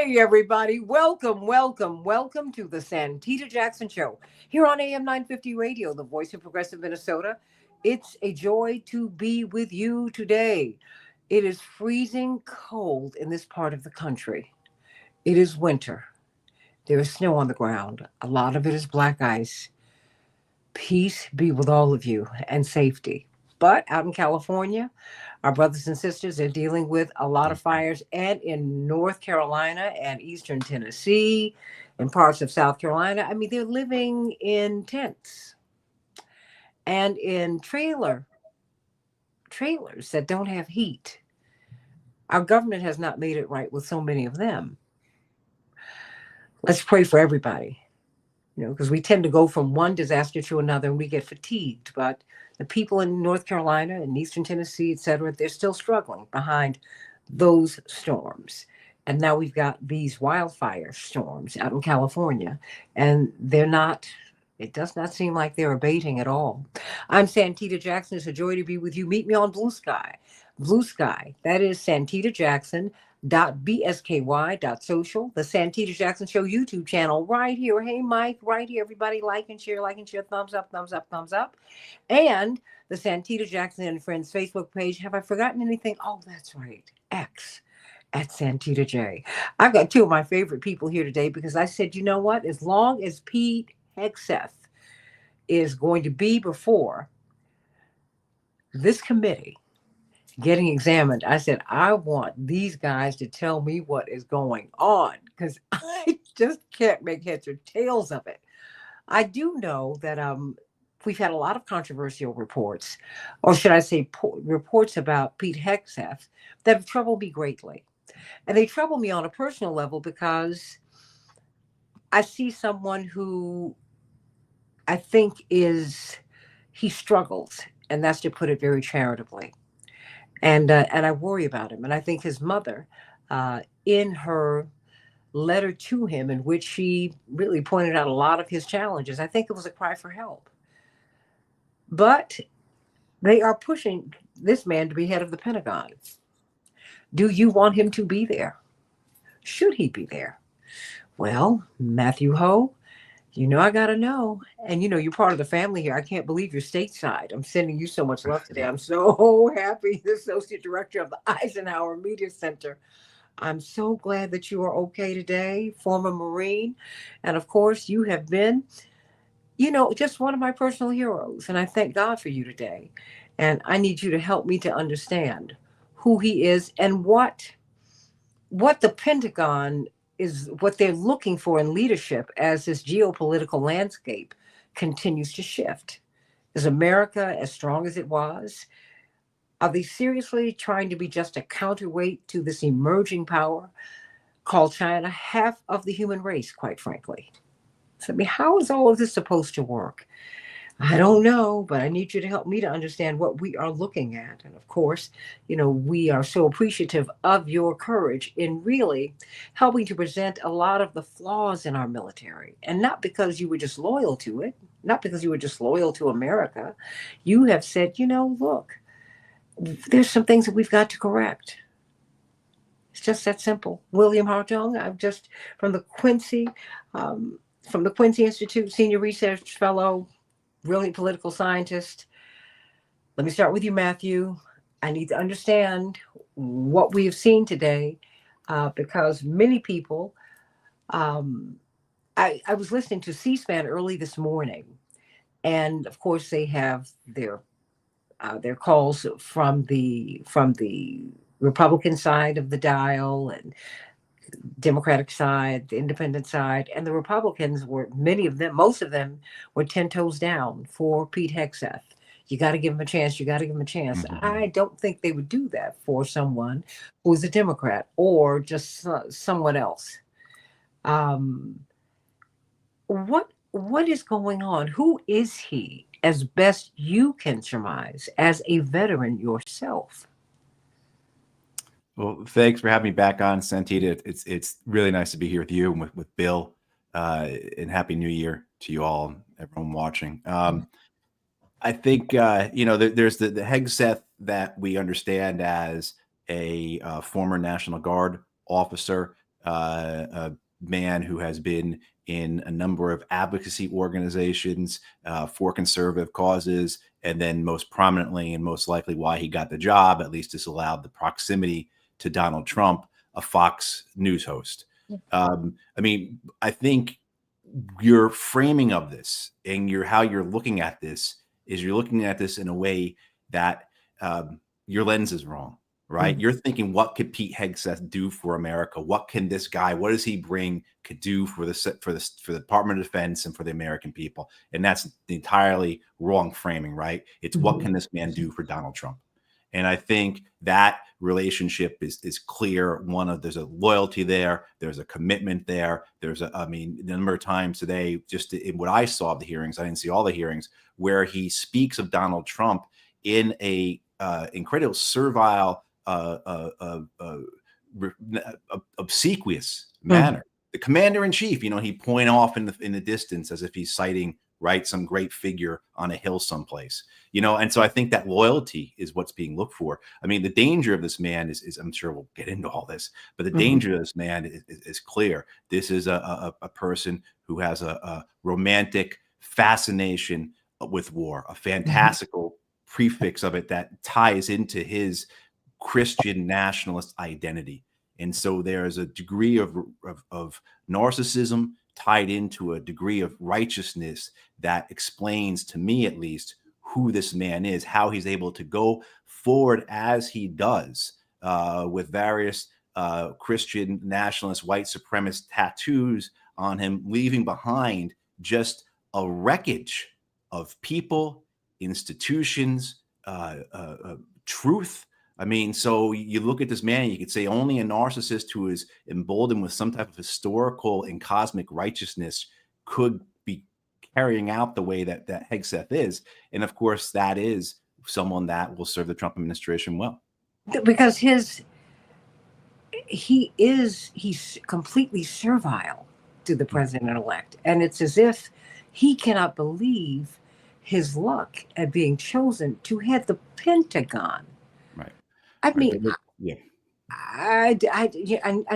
Hey, everybody. Welcome to the Santita Jackson Show here on AM 950 Radio, the voice of progressive Minnesota. It's a joy to be with you today. It is freezing cold in this part of the country. It is winter. There is snow on the ground. A lot of it is black ice. Peace be with all of you and safety. But out in California, our brothers and sisters are dealing with a lot of fires, and in North Carolina and Eastern Tennessee and parts of South Carolina. I mean, they're living in tents and in trailers that don't have heat. Our government has not made it right with so many of them. Let's pray for everybody, because we tend to go from one disaster to another and we get fatigued. But the people in North Carolina and Eastern Tennessee, et cetera, they're still struggling behind those storms. And now we've got these wildfire storms out in California, and it does not seem like they're abating at all. I'm Santita Jackson. It's a joy to be with you. Meet me on Blue Sky. Blue Sky, that is Santita Jackson. .bsky.social, the Santita Jackson Show YouTube channel right here. Hey, Mike, right here. Everybody like and share, thumbs up, thumbs up, thumbs up. And the Santita Jackson and Friends Facebook page. Have I forgotten anything? Oh, that's right. X at Santita J. I've got two of my favorite people here today because I said, you know what? As long as Pete Hegseth is going to be before this committee getting examined, I said, I want these guys to tell me what is going on because I just can't make heads or tails of it. I do know that we've had a lot of controversial reports, or should I say reports about Pete Hegseth that have troubled me greatly. And they trouble me on a personal level because I see someone who I think he struggles, and that's to put it very charitably. And I worry about him. And I think his mother, in her letter to him, in which she really pointed out a lot of his challenges, I think it was a cry for help. But they are pushing this man to be head of the Pentagon. Do you want him to be there? Should he be there? Well, Matthew Ho, I got to know. And, you're part of the family here. I can't believe you're stateside. I'm sending you so much love today. I'm so happy, the Associate Director of the Eisenhower Media Center. I'm so glad that you are okay today, former Marine. And, of course, you have been, just one of my personal heroes. And I thank God for you today. And I need you to help me to understand who he is and what the Pentagon is, what they're looking for in leadership as this geopolitical landscape continues to shift. Is America as strong as it was? Are they seriously trying to be just a counterweight to this emerging power called China, half of the human race, quite frankly? So, how is all of this supposed to work? I don't know, but I need you to help me to understand what we are looking at. And of course, we are so appreciative of your courage in really helping to present a lot of the flaws in our military. And not because you were just loyal to it, not because you were just loyal to America. You have said, look, there's some things that we've got to correct. It's just that simple. William Hartung, I'm just from the Quincy Institute, Senior Research Fellow, brilliant political scientist. Let me start with you, Matthew. I need to understand what we have seen today because many people, I was listening to C-SPAN early this morning, and of course they have their calls from the Republican side of the dial and Democratic side, the independent side, and the Republicans most of them were 10 toes down for Pete Hegseth. You got to give him a chance. You got to give him a chance. Mm-hmm. I don't think they would do that for someone who's a Democrat or just someone else. What is going on? Who is he, as best you can surmise, as a veteran yourself? Well, thanks for having me back on, Santita. It's really nice to be here with you and with Bill. And Happy New Year to you all, everyone watching. I think there's the Hegseth that we understand as a former National Guard officer. a man who has been in a number of advocacy organizations for conservative causes, and then most prominently and most likely why he got the job, at least disallowed the proximity to Donald Trump, a Fox News host. I mean, I think your framing of this and how you're looking at this is you're looking at this in a way that your lens is wrong, right? You're thinking, what could Pete Hegseth do for America? What can this guy, what does he bring, could do for the Department of Defense and for the American people? And that's the entirely wrong framing, right? It's what can this man do for Donald Trump? And I think that relationship is clear. There's a loyalty there. There's a commitment there. I mean, the number of times today, just in what I saw of the hearings, I didn't see all the hearings, where he speaks of Donald Trump in a incredible servile, obsequious manner. The commander in chief, he'd point off in the distance as if he's citing, right, some great figure on a hill someplace, and so I think that loyalty is what's being looked for. I mean, the danger of this man is I'm sure we'll get into all this, but the danger of this man is clear. This is a person who has a romantic fascination with war, a fantastical prefix of it that ties into his Christian nationalist identity. And so there's a degree of narcissism tied into a degree of righteousness that explains, to me at least, who this man is, how he's able to go forward as he does with various Christian nationalist, white supremacist tattoos on him, leaving behind just a wreckage of people, institutions, truth. I mean, so you look at this man, you could say only a narcissist who is emboldened with some type of historical and cosmic righteousness could be carrying out the way that Hegseth is. And of course, that is someone that will serve the Trump administration well. Because he's completely servile to the president-elect. And it's as if he cannot believe his luck at being chosen to head the Pentagon. Right. I mean, yeah. I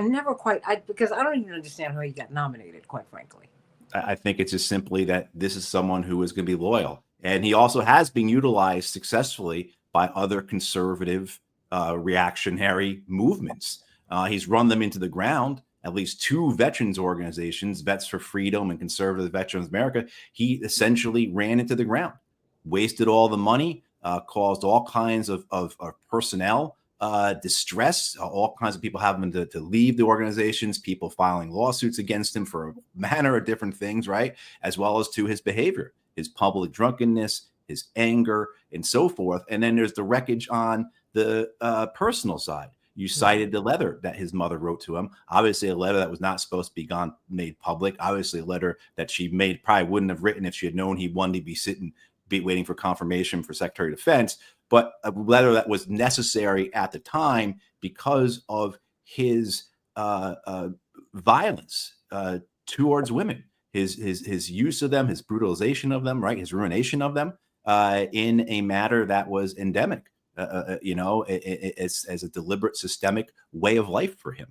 never quite, because I don't even understand how he got nominated, quite frankly. I think it's just simply that this is someone who is going to be loyal. And he also has been utilized successfully by other conservative reactionary movements. He's run them into the ground. At least two veterans organizations, Vets for Freedom and Conservative Veterans America, he essentially ran into the ground, wasted all the money, caused all kinds of personnel distress, all kinds of people having to leave the organizations, people filing lawsuits against him for a manner of different things, right? As well as to his behavior, his public drunkenness, his anger, and so forth. And then there's the wreckage on the personal side. You cited the letter that his mother wrote to him. Obviously, a letter that was not supposed to be made public. Obviously, a letter that she probably wouldn't have written if she had known he wanted to be waiting for confirmation for Secretary of Defense. But a letter that was necessary at the time because of his violence towards women, his use of them, his brutalization of them, right, his ruination of them in a matter that was endemic. As a deliberate systemic way of life for him.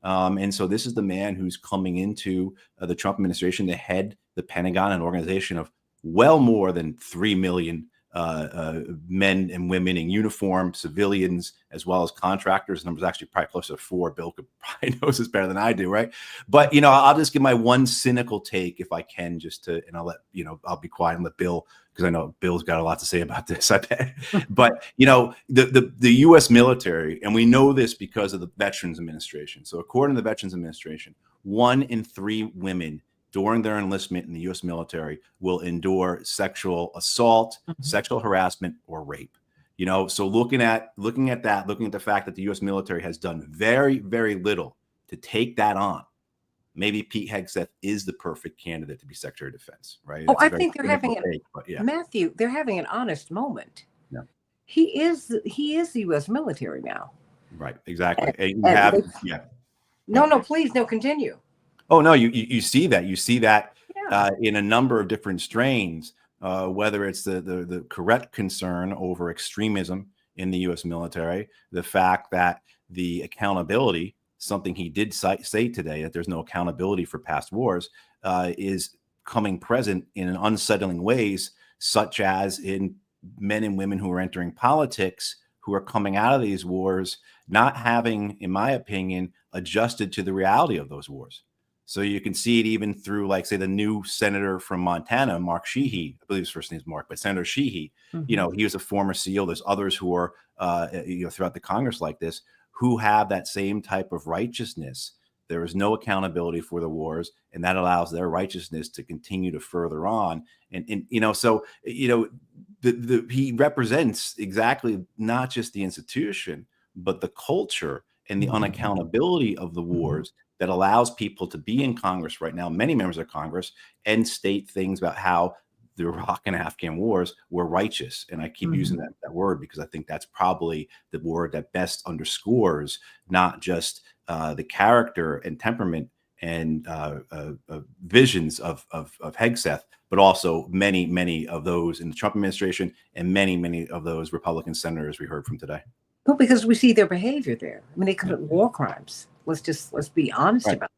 And so this is the man who's coming into the Trump administration to head the Pentagon, an organization of well more than 3 million men and women in uniform, civilians, as well as contractors. The number's actually probably closer to 4. Bill could probably knows this better than I do, right? But, I'll just give my one cynical take if I can, and I'll let, I'll be quiet and let Bill, because I know Bill's got a lot to say about this, I bet. But, the U.S. military, and we know this because of the Veterans Administration. So according to the Veterans Administration, 1 in 3 women during their enlistment in the U.S. military will endure sexual assault, sexual harassment, or rape. So looking at that, looking at the fact that the U.S. military has done very, very little to take that on, maybe Pete Hegseth is the perfect candidate to be Secretary of Defense, right? Oh, I think they're having Matthew, they're having an honest moment. Yeah. He is the U.S. military now. Right, exactly. No, please, no, continue. Oh, no, you see that. You see that in a number of different strains, whether it's the correct concern over extremism in the U.S. military, the fact that the accountability something he did say today, that there's no accountability for past wars, is coming present in unsettling ways, such as in men and women who are entering politics, who are coming out of these wars, not having, in my opinion, adjusted to the reality of those wars. So you can see it even through, like, say, the new senator from Montana, Mark Sheehy. I believe his first name is Mark, but Senator Sheehy, he was a former SEAL. There's others who are, throughout the Congress like this, who have that same type of righteousness. There is no accountability for the wars, and that allows their righteousness to continue to further on. And he represents exactly not just the institution, but the culture and the unaccountability of the wars that allows people to be in Congress right now, many members of Congress, and state things about how the Iraq and Afghan wars were righteous. And I keep using that word because I think that's probably the word that best underscores not just the character and temperament and visions of Hegseth, but also many of those in the Trump administration and many of those Republican senators we heard from today. Well, because we see their behavior there. I mean, they commit war crimes. Let's be honest about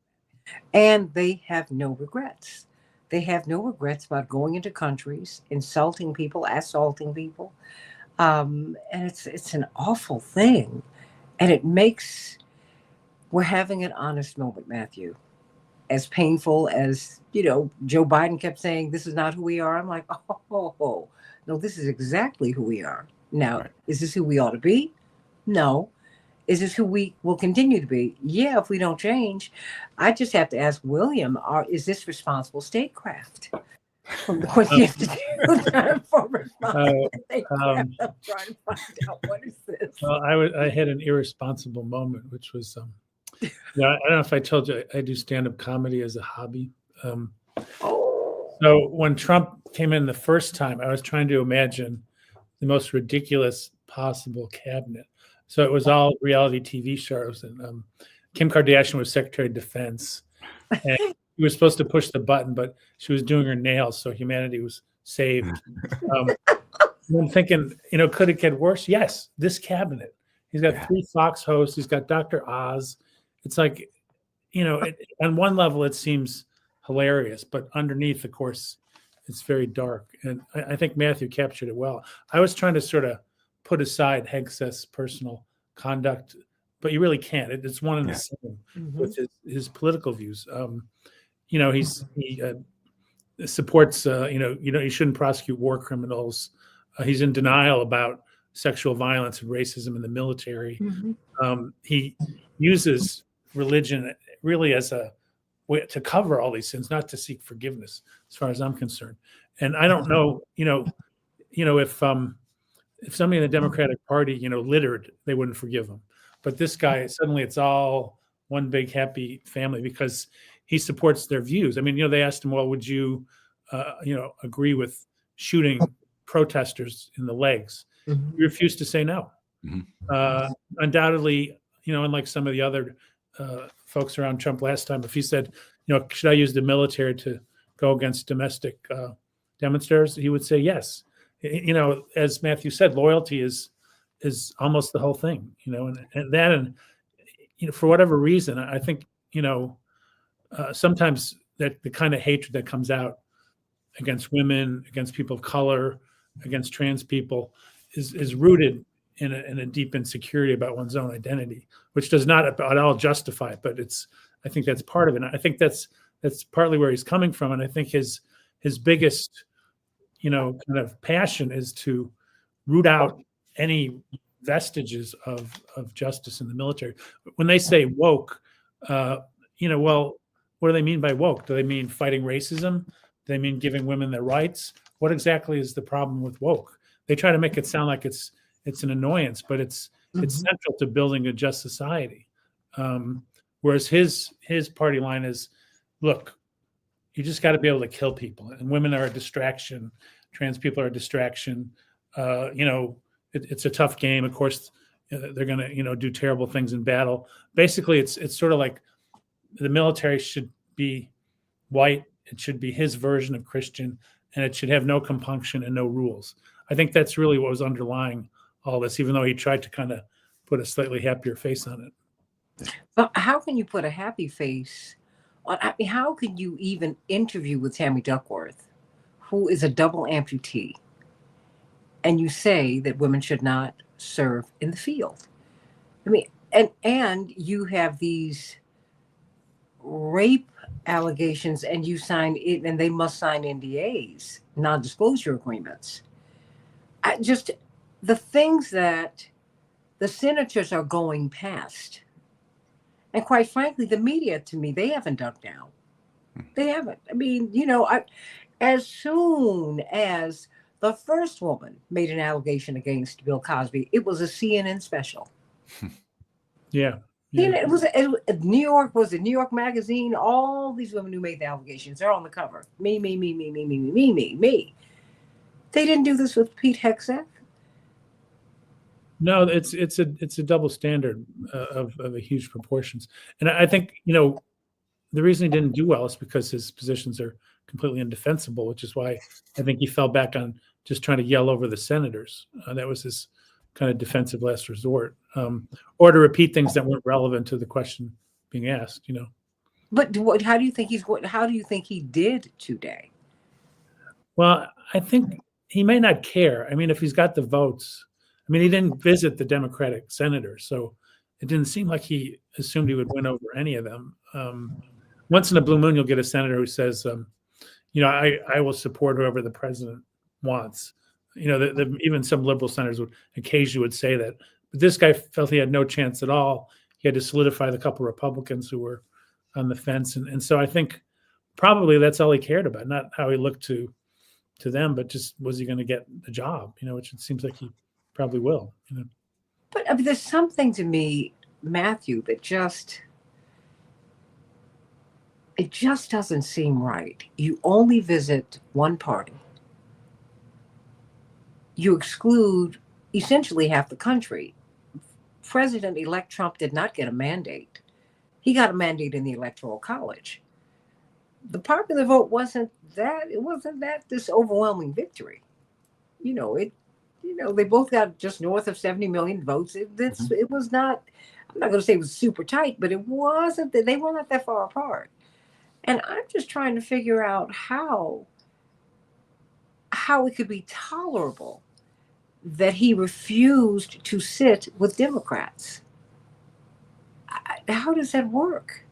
it. And they have no regrets. They have no regrets about going into countries, insulting people, assaulting people. And it's an awful thing. And it makes, we're having an honest moment, Matthew. As painful as, Joe Biden kept saying, this is not who we are. I'm like, oh, no, this is exactly who we are. Now, is this who we ought to be? No. Is this who we will continue to be? Yeah, if we don't change. I just have to ask William, is this responsible statecraft? What do you have to do for responsible statecraft? I'm trying to find out, what is this? Well, I had an irresponsible moment, which was, I don't know if I told you, I do stand-up comedy as a hobby. So when Trump came in the first time, I was trying to imagine the most ridiculous possible cabinet. So it was all reality TV shows, and Kim Kardashian was Secretary of Defense, and he was supposed to push the button, but she was doing her nails, so humanity was saved. I'm thinking, could it get worse? Yes, this cabinet. He's got 3 Fox hosts. He's got Dr. Oz. It's like, on one level it seems hilarious, but underneath, of course, it's very dark. And I think Matthew captured it well. I was trying to sort of put aside Hegseth's personal conduct, but you really can't. It's one and the same with his political views. He supports, you shouldn't prosecute war criminals. He's in denial about sexual violence and racism in the military. He uses religion really as a way to cover all these sins, not to seek forgiveness, as far as I'm concerned. And I don't know, if somebody in the Democratic Party, littered, they wouldn't forgive him. But this guy, suddenly it's all one big happy family because he supports their views. I mean, they asked him, well, would you, agree with shooting protesters in the legs? He refused to say no. Undoubtedly, unlike some of the other folks around Trump last time, if he said, should I use the military to go against domestic demonstrators, he would say yes. As Matthew said, loyalty is almost the whole thing, and for whatever reason, I think, sometimes that the kind of hatred that comes out against women, against people of color, against trans people is rooted in a deep insecurity about one's own identity, which does not at all justify it, but I think that's part of it. And I think that's partly where he's coming from. And I think his biggest kind of passion is to root out any vestiges of justice in the military. When they say woke, well, what do they mean by woke? Do they mean fighting racism? Do they mean giving women their rights? What exactly is the problem with woke? They try to make it sound like it's an annoyance, but it's central to building a just society. Whereas his party line is, look, you just got to be able to kill people, and women are a distraction. Trans people are a distraction. It's a tough game. Of course, they're going to, do terrible things in battle. Basically, it's sort of like the military should be white. It should be his version of Christian, and it should have no compunction and no rules. I think that's really what was underlying all this, even though he tried to kind of put a slightly happier face on it. But how can you put a happy face on? I mean, how can you even interview with Tammy Duckworth, who is a double amputee, and you say that women should not serve in the field? I mean, and you have these rape allegations, and you sign it, and they must sign NDAs, non-disclosure agreements. I just the things that the senators are going past, and quite frankly, the media, to me, they haven't dug down. They haven't. I mean, as soon as the first woman made an allegation against Bill Cosby, it was a CNN special. Yeah. It was New York, was it New York Magazine? All these women who made the allegations, they're on the cover. Me. They didn't do this with Pete Hegseth. No, it's a double standard of a huge proportions. And I think, the reason he didn't do well is because his positions are completely indefensible, which is why I think he fell back on just trying to yell over the senators. That was his kind of defensive last resort, or to repeat things that weren't relevant to the question being asked. But how do you think How do you think he did today? Well, I think he may not care. I mean, if he's got the votes, I mean, he didn't visit the Democratic senators, so it didn't seem like he assumed he would win over any of them. Once in a blue moon, you'll get a senator who says, I will support whoever the president wants. Even some liberal senators would occasionally would say that. But this guy felt he had no chance at all. He had to solidify the couple of Republicans who were on the fence. And so I think probably that's all he cared about, not how he looked to them, but just was he going to get the job, which it seems like he probably will. But I mean, there's something to me, Matthew, that it just doesn't seem right. You only visit one party. You exclude essentially half the country. President-elect Trump did not get a mandate. He got a mandate in the Electoral College. The popular vote wasn't that this overwhelming victory. They both got just north of 70 million votes. It was not, I'm not going to say it was super tight, but it wasn't that they were not that far apart. And I'm just trying to figure out how it could be tolerable that he refused to sit with Democrats. How does that work?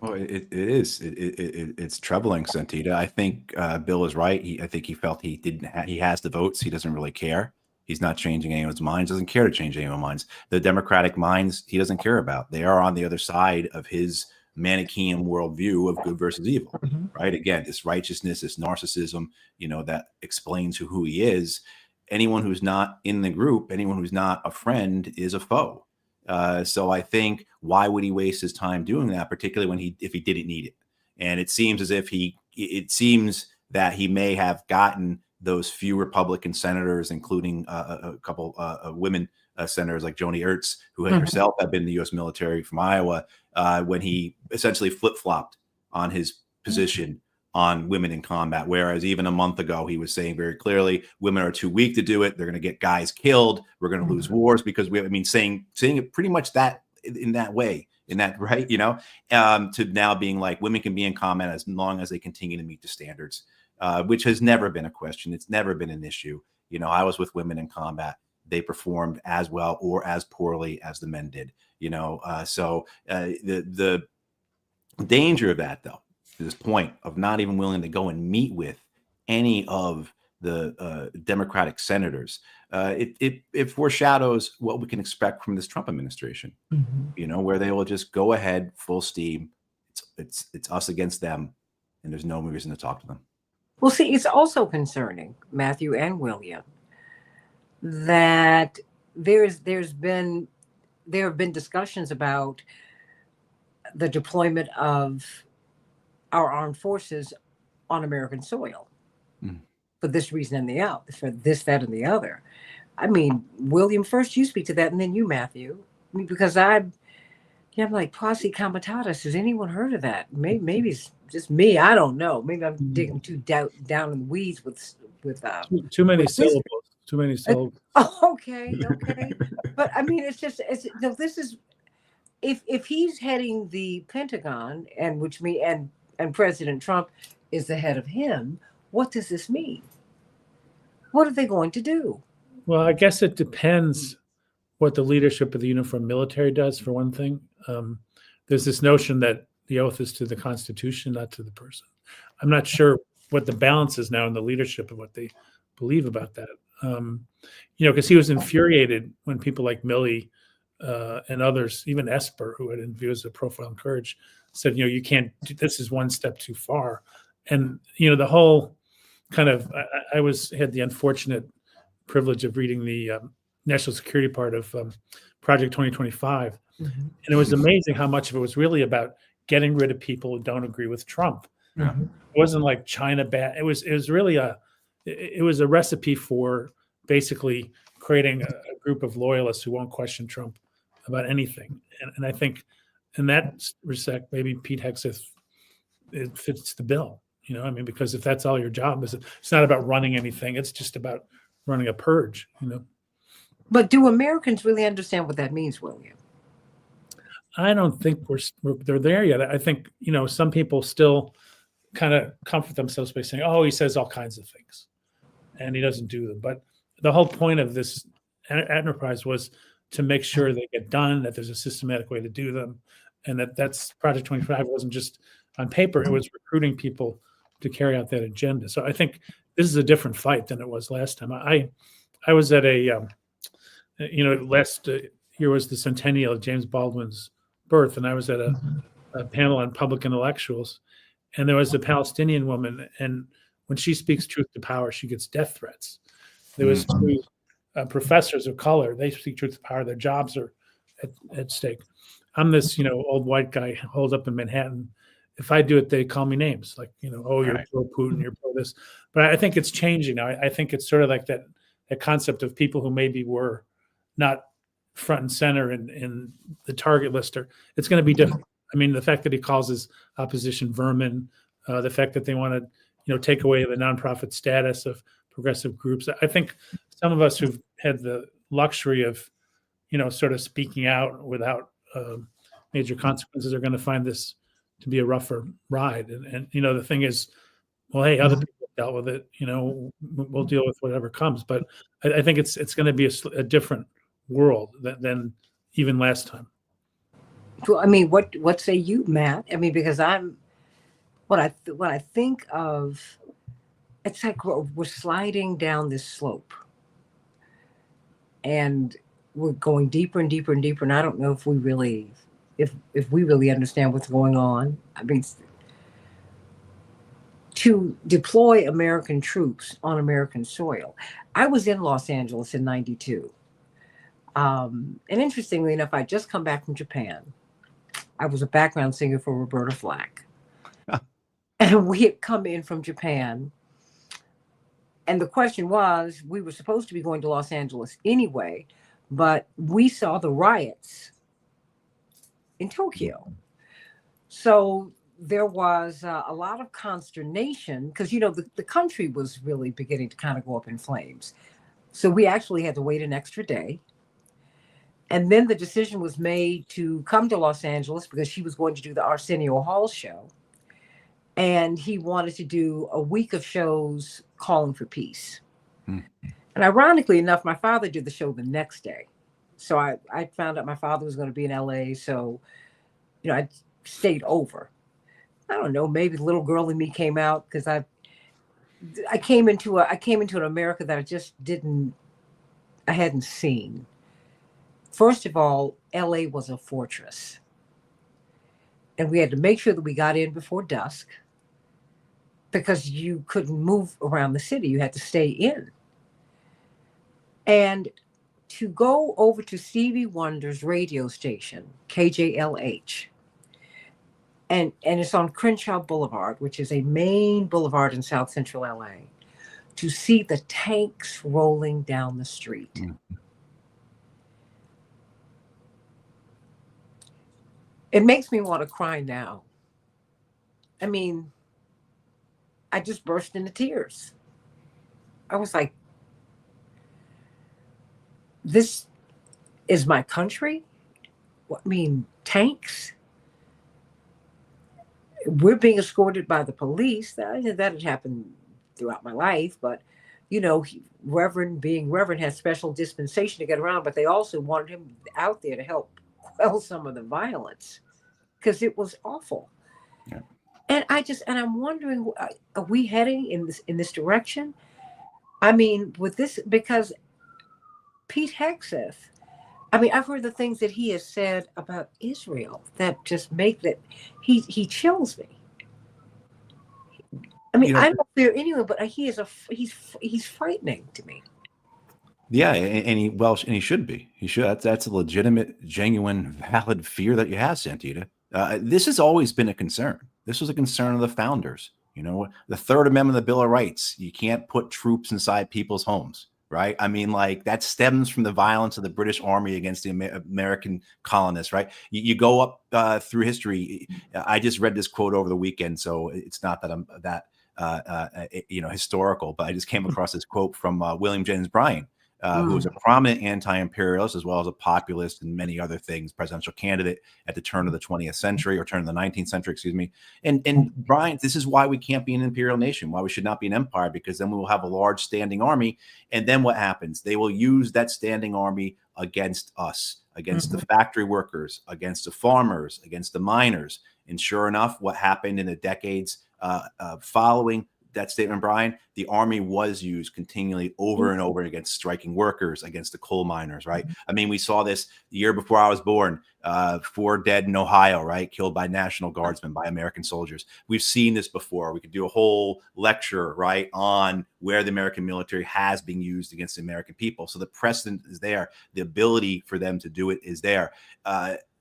Well, it is. It's troubling, Santita. I think Bill is right. I think he felt he he has the votes. He doesn't really care. He's not changing anyone's minds. Doesn't care to change anyone's minds. The Democratic minds he doesn't care about. They are on the other side of his Manichaean worldview of good versus evil, right? Again, this righteousness, this narcissism, that explains who he is. Anyone who's not in the group, anyone who's not a friend is a foe. So I think, why would he waste his time doing that, particularly if he didn't need it? And it seems as if it seems that he may have gotten those few Republican senators, including a couple women senators like Joni Ertz, who herself had been in the U.S. military from Iowa, when he essentially flip-flopped on his position on women in combat. Whereas even a month ago, he was saying very clearly, women are too weak to do it. They're going to get guys killed. We're going to lose wars because saying it pretty much that in that way, right, to now being like, women can be in combat as long as they continue to meet the standards, which has never been a question. It's never been an issue. I was with women in combat. They performed as well or as poorly as the men did, so the danger of that, though, to this point of not even willing to go and meet with any of the Democratic senators, it foreshadows what we can expect from this Trump administration, where they will just go ahead full steam. It's us against them, and there's no reason to talk to them. Well, see, it's also concerning, Matthew and William, that there have been discussions about the deployment of our armed forces on American soil for this reason and the other, for this, that, and the other. I mean, William, first you speak to that, and then you, Matthew. I mean, because I'm like, posse comitatus. Has anyone heard of that? Maybe it's just me. I don't know. Maybe I'm digging too down in the weeds with too many syllables. Too many syllables. Okay. But I mean, this is if he's heading the Pentagon, and which me and President Trump is the head of him, what does this mean? What are they going to do? Well, I guess it depends what the leadership of the uniformed military does, for one thing. There's this notion that the oath is to the Constitution, not to the person. I'm not sure what the balance is now in the leadership of what they believe about that. Because he was infuriated when people like Milley and others, even Esper, who had views of profile and courage, said, you can't, this is one step too far. And, the whole kind of, I had the unfortunate privilege of reading the national security part of Project 2025. Mm-hmm. And it was amazing how much of it was really about getting rid of people who don't agree with Trump. Mm-hmm. It wasn't like China bad. It was really a recipe for basically creating a group of loyalists who won't question Trump about anything. And I think in that respect, maybe Pete Hegseth, it fits the bill, because if that's all your job is, it's not about running anything. It's just about running a purge, But do Americans really understand what that means, William? I don't think they're there yet. I think, some people still kind of comfort themselves by saying, oh, he says all kinds of things and he doesn't do them. But the whole point of this enterprise was to make sure they get done, that there's a systematic way to do them. And that's Project 25 wasn't just on paper, it was recruiting people to carry out that agenda. So I think this is a different fight than it was last time. I was at last year was the centennial of James Baldwin's birth, and I was at a panel on public intellectuals, and there was a Palestinian woman, and when she speaks truth to power, she gets death threats. There was two professors of color. They speak truth to power. Their jobs are at stake. I'm this, old white guy holed up in Manhattan. If I do it, they call me names like, oh, you're pro Putin, you're pro this. But I think it's changing now. I think it's sort of like that concept of people who maybe were not front and center in the target list. It's going to be different. I mean, the fact that he calls his opposition vermin, the fact that they want to, take away the nonprofit status of progressive groups. I think some of us who've had the luxury of, sort of speaking out without major consequences are going to find this to be a rougher ride. And the thing is, well, hey, other people dealt with it, we'll deal with whatever comes. But I think it's going to be a different world than even last time. Well, I mean, what say you, Matt? I mean, because when I think of, it's like we're sliding down this slope, and we're going deeper and deeper and deeper. And I don't know if we really understand what's going on. I mean, to deploy American troops on American soil. I was in Los Angeles in '92. And interestingly enough, I just come back from Japan. I was a background singer for Roberta Flack. And we had come in from Japan. And the question was, we were supposed to be going to Los Angeles anyway, but we saw the riots in Tokyo. So there was a lot of consternation because, the country was really beginning to kind of go up in flames. So we actually had to wait an extra day. And then the decision was made to come to Los Angeles because she was going to do the Arsenio Hall show. And he wanted to do a week of shows calling for peace. And ironically enough, my father did the show the next day. So I found out my father was going to be in LA. So, I stayed over. I don't know, maybe the little girl in me came out because I came into an America that I hadn't seen. First of all, LA was a fortress. And we had to make sure that we got in before dusk because you couldn't move around the city. You had to stay in. And to go over to Stevie Wonder's radio station, KJLH, and it's on Crenshaw Boulevard, which is a main boulevard in South Central LA, to see the tanks rolling down the street. It makes me want to cry now. I mean, I just burst into tears. I was like, this is my country. I mean, tanks. We're being escorted by the police. That had happened throughout my life, but Reverend, being Reverend, has special dispensation to get around. But they also wanted him out there to help quell some of the violence because it was awful. Yeah. And I'm wondering, are we heading in this direction? I mean, with this, because Pete Hegseth, I mean, I've heard the things that he has said about Israel that just make that he chills me. I mean, I don't fear anyone, but he's frightening to me. Yeah, and he should be. He should. That's a legitimate, genuine, valid fear that you have, Santita. This has always been a concern. This was a concern of the founders. The Third Amendment of the Bill of Rights. You can't put troops inside people's homes, right? I mean, like, that stems from the violence of the British Army against the American colonists, right? You go up through history. I just read this quote over the weekend, so it's not that I'm that historical, but I just came across this quote from William Jennings Bryan, who was a prominent anti-imperialist as well as a populist and many other things, presidential candidate at the turn of the 20th century, or turn of the 19th century, excuse me. And Brian, this is why we can't be an imperial nation, why we should not be an empire, because then we will have a large standing army. And then what happens? They will use that standing army against us, against the factory workers, against the farmers, against the miners. And sure enough, what happened in the decades following that statement, Brian, the army was used continually over and over against striking workers, against the coal miners, right? I mean, we saw this the year before I was born, 4 dead in Ohio, right? Killed by National Guardsmen, by American soldiers. We've seen this before. We could do a whole lecture, right, on where the American military has been used against the American people. So the precedent is there. The ability for them to do it is there.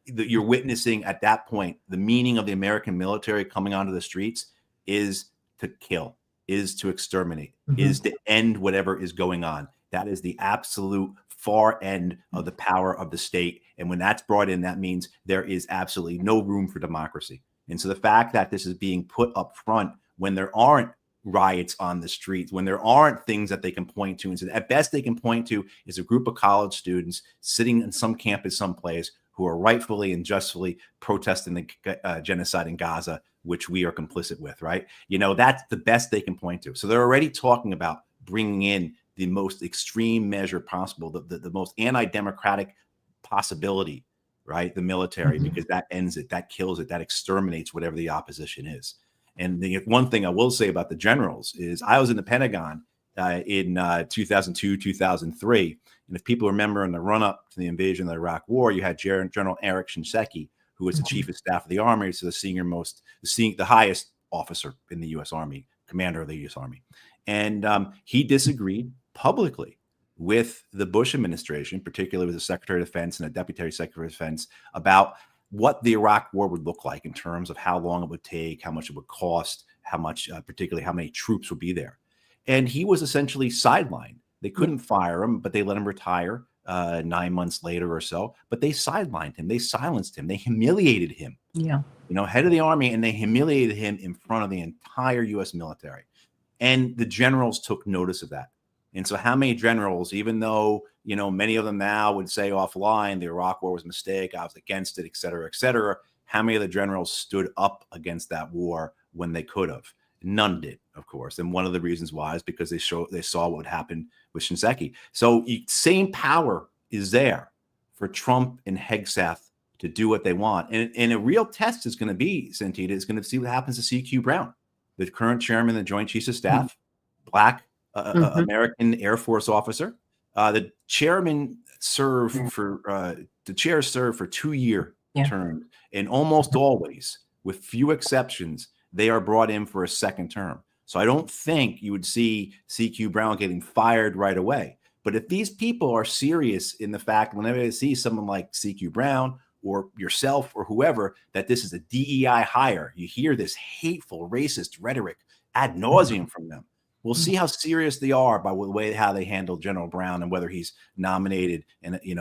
You're witnessing at that point, the meaning of the American military coming onto the streets is to kill, is to exterminate, is to end whatever is going on. That is the absolute far end of the power of the state. And when that's brought in, that means there is absolutely no room for democracy. And so the fact that this is being put up front when there aren't riots on the streets, when there aren't things that they can point to, and so at best they can point to is a group of college students sitting in some campus someplace who are rightfully and justly protesting the genocide in Gaza, which we are complicit with, right? That's the best they can point to. So they're already talking about bringing in the most extreme measure possible, the most anti-democratic possibility, right? The military, because that ends it, that kills it, that exterminates whatever the opposition is. And the one thing I will say about the generals is I was in the Pentagon in 2002, 2003. And if people remember, in the run-up to the invasion of the Iraq War, you had General Eric Shinseki, who was the chief of staff of the army, so the highest officer in the U.S. Army, commander of the U.S. Army. And he disagreed publicly with the Bush administration, particularly with the Secretary of Defense and the Deputy Secretary of Defense, about what the Iraq War would look like in terms of how long it would take, how much it would cost, how much, particularly how many troops would be there. And he was essentially sidelined. They couldn't fire him, but they let him retire 9 months later or so. But they sidelined him. They silenced him. They humiliated him. Yeah. Head of the army, and they humiliated him in front of the entire U.S. military. And the generals took notice of that. And so how many generals, even though, many of them now would say offline, the Iraq War was a mistake, I was against it, et cetera, how many of the generals stood up against that war when they could have? None did, of course. And one of the reasons why is because they saw what happened with Shinseki. So same power is there for Trump and Hegseth to do what they want. And a real test is going to be, Santita, is going to see what happens to C.Q. Brown, the current chairman of the Joint Chiefs of Staff, Black American Air Force officer. The chairman served for 2-year terms, and almost always, with few exceptions, they are brought in for a second term. So I don't think you would see C.Q. Brown getting fired right away. But if these people are serious in the fact, whenever they see someone like C.Q. Brown or yourself or whoever, that this is a DEI hire, you hear this hateful, racist rhetoric ad nauseum from them. We'll see how serious they are by the way how they handle General Brown and whether he's nominated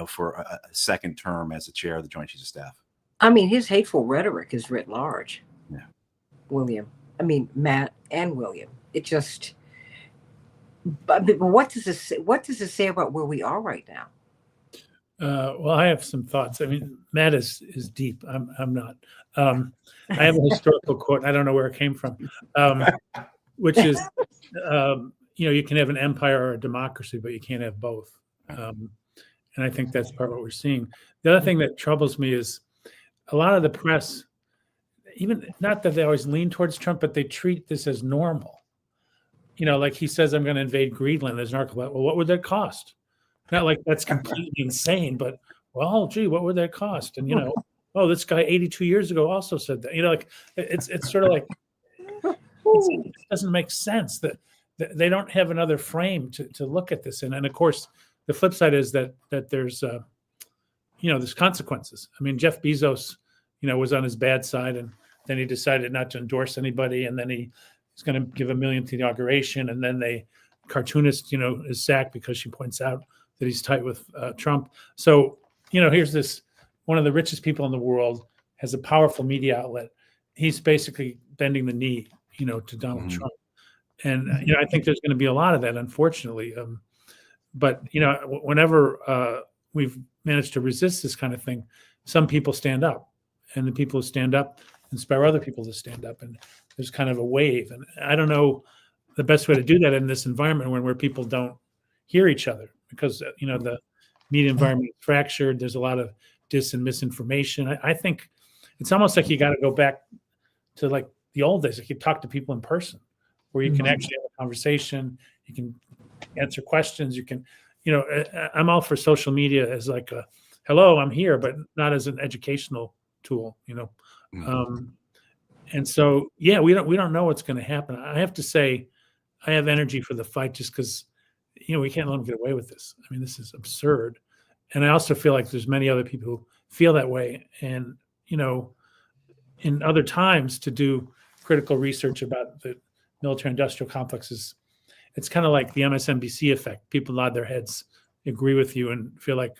for a second term as the chair of the Joint Chiefs of Staff. I mean, his hateful rhetoric is writ large. Yeah. Matt and William. It just. But what does this say about where we are right now? Well, I have some thoughts. I mean, Matt is deep. I'm not. I have a historical quote. I don't know where it came from, which is, you can have an empire or a democracy, but you can't have both. And I think that's part of what we're seeing. The other thing that troubles me is a lot of the press, even not that they always lean towards Trump, but they treat this as normal. Like he says, I'm going to invade Greenland. There's an article about, well, what would that cost? Not like that's completely insane, but well, gee, what would that cost? And oh, this guy 82 years ago also said that. Like it's sort of like it doesn't make sense that they don't have another frame to look at this in. And of course, the flip side is that there's there's consequences. I mean, Jeff Bezos, was on his bad side, and then he decided not to endorse anybody, and then he's going to give $1 million to the inauguration, and then cartoonist, is sacked because she points out that he's tight with Trump. So, here's this, one of the richest people in the world has a powerful media outlet. He's basically bending the knee, to Donald Trump. And, I think there's going to be a lot of that, unfortunately. But, whenever we've managed to resist this kind of thing, some people stand up, and the people who stand up inspire other people to stand up. And there's kind of a wave. And I don't know the best way to do that in this environment where people don't hear each other, because the media environment is fractured. There's a lot of dis and misinformation. I think it's almost like you got to go back to like the old days. Like you talk to people in person, where you can actually have a conversation. You can answer questions. You can, I'm all for social media as like a hello, I'm here, but not as an educational tool. And so yeah, we don't know what's going to happen. I have to say, I have energy for the fight just because. We can't let them get away with this. I mean, this is absurd. And I also feel like there's many other people who feel that way. And, in other times to do critical research about the military industrial complexes, it's kind of like the MSNBC effect. People nod their heads, agree with you, and feel like,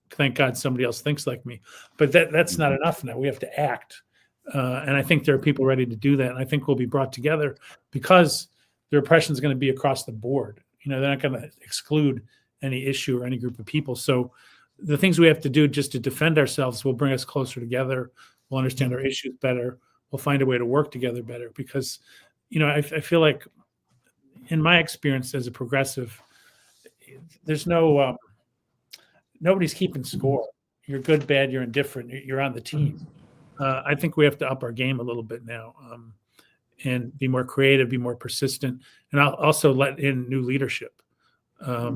thank God somebody else thinks like me. But that's not enough now. We have to act. And I think there are people ready to do that. And I think we'll be brought together because the repression is going to be across the board. They're not going to exclude any issue or any group of people. So the things we have to do just to defend ourselves will bring us closer together. We'll understand our issues better. We'll find a way to work together better because, I feel like in my experience as a progressive, there's nobody's keeping score. You're good, bad, you're indifferent. You're on the team. I think we have to up our game a little bit now. And be more creative, be more persistent, and I'll also let in new leadership. I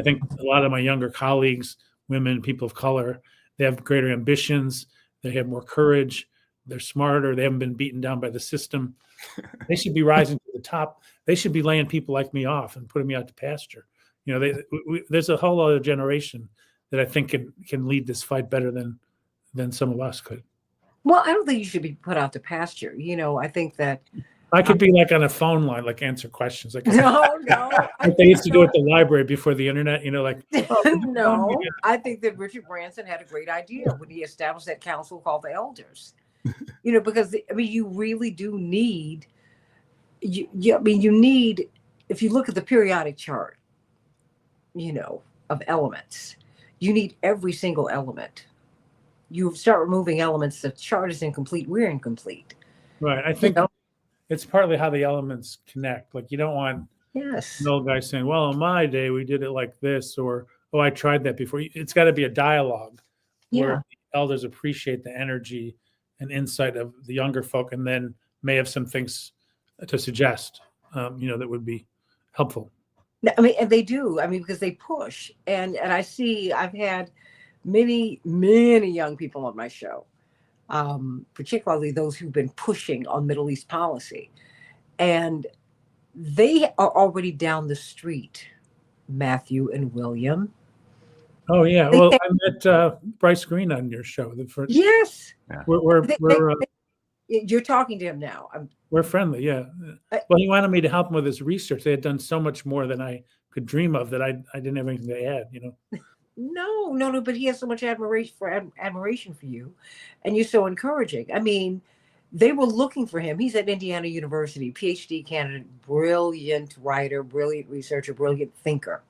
think a lot of my younger colleagues, women, people of color, they have greater ambitions. They have more courage. They're smarter. They haven't been beaten down by the system. They should be rising to the top. They should be laying people like me off and putting me out to pasture. There's a whole other generation that I think can lead this fight better than some of us could. Well, I don't think you should be put out to pasture. I think that I could be like on a phone line, like answer questions. Like no. Like they used to do at the library before the internet. No, I think that Richard Branson had a great idea when he established that council called the Elders. Because you really do need. You need, if you look at the periodic chart, of elements, you need every single element. You start removing elements, the chart is incomplete, we're incomplete. Right. I think it's partly how the elements connect. Like you don't want an old guy saying, well, in my day, we did it like this, or, oh, I tried that before. It's got to be a dialogue where the elders appreciate the energy and insight of the younger folk and then may have some things to suggest, that would be helpful. And they do. Because they push. And I've had many, many young people on my show, particularly those who've been pushing on Middle East policy. And they are already down the street, Matthew and William. Oh, yeah. Well, I met Bryce Green on your show. Yes. You're talking to him now. We're friendly, yeah. Well, he wanted me to help him with his research. They had done so much more than I could dream of that I didn't have anything to add, No, but he has so much admiration for you, and you're so encouraging. They were looking for him. He's at Indiana University, PhD candidate, brilliant writer, brilliant researcher, brilliant thinker,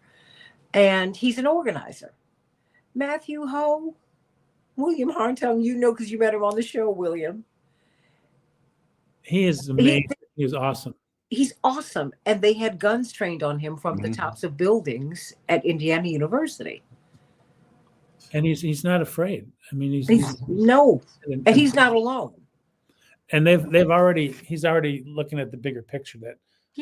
and he's an organizer. Matthew Ho, William Hartung, you know, because you met him on the show, William. He is amazing. He is awesome. He's awesome. And they had guns trained on him from the tops of buildings at Indiana University. And he's not afraid. I mean, he's no, and he's not alone. And he's already looking at the bigger picture that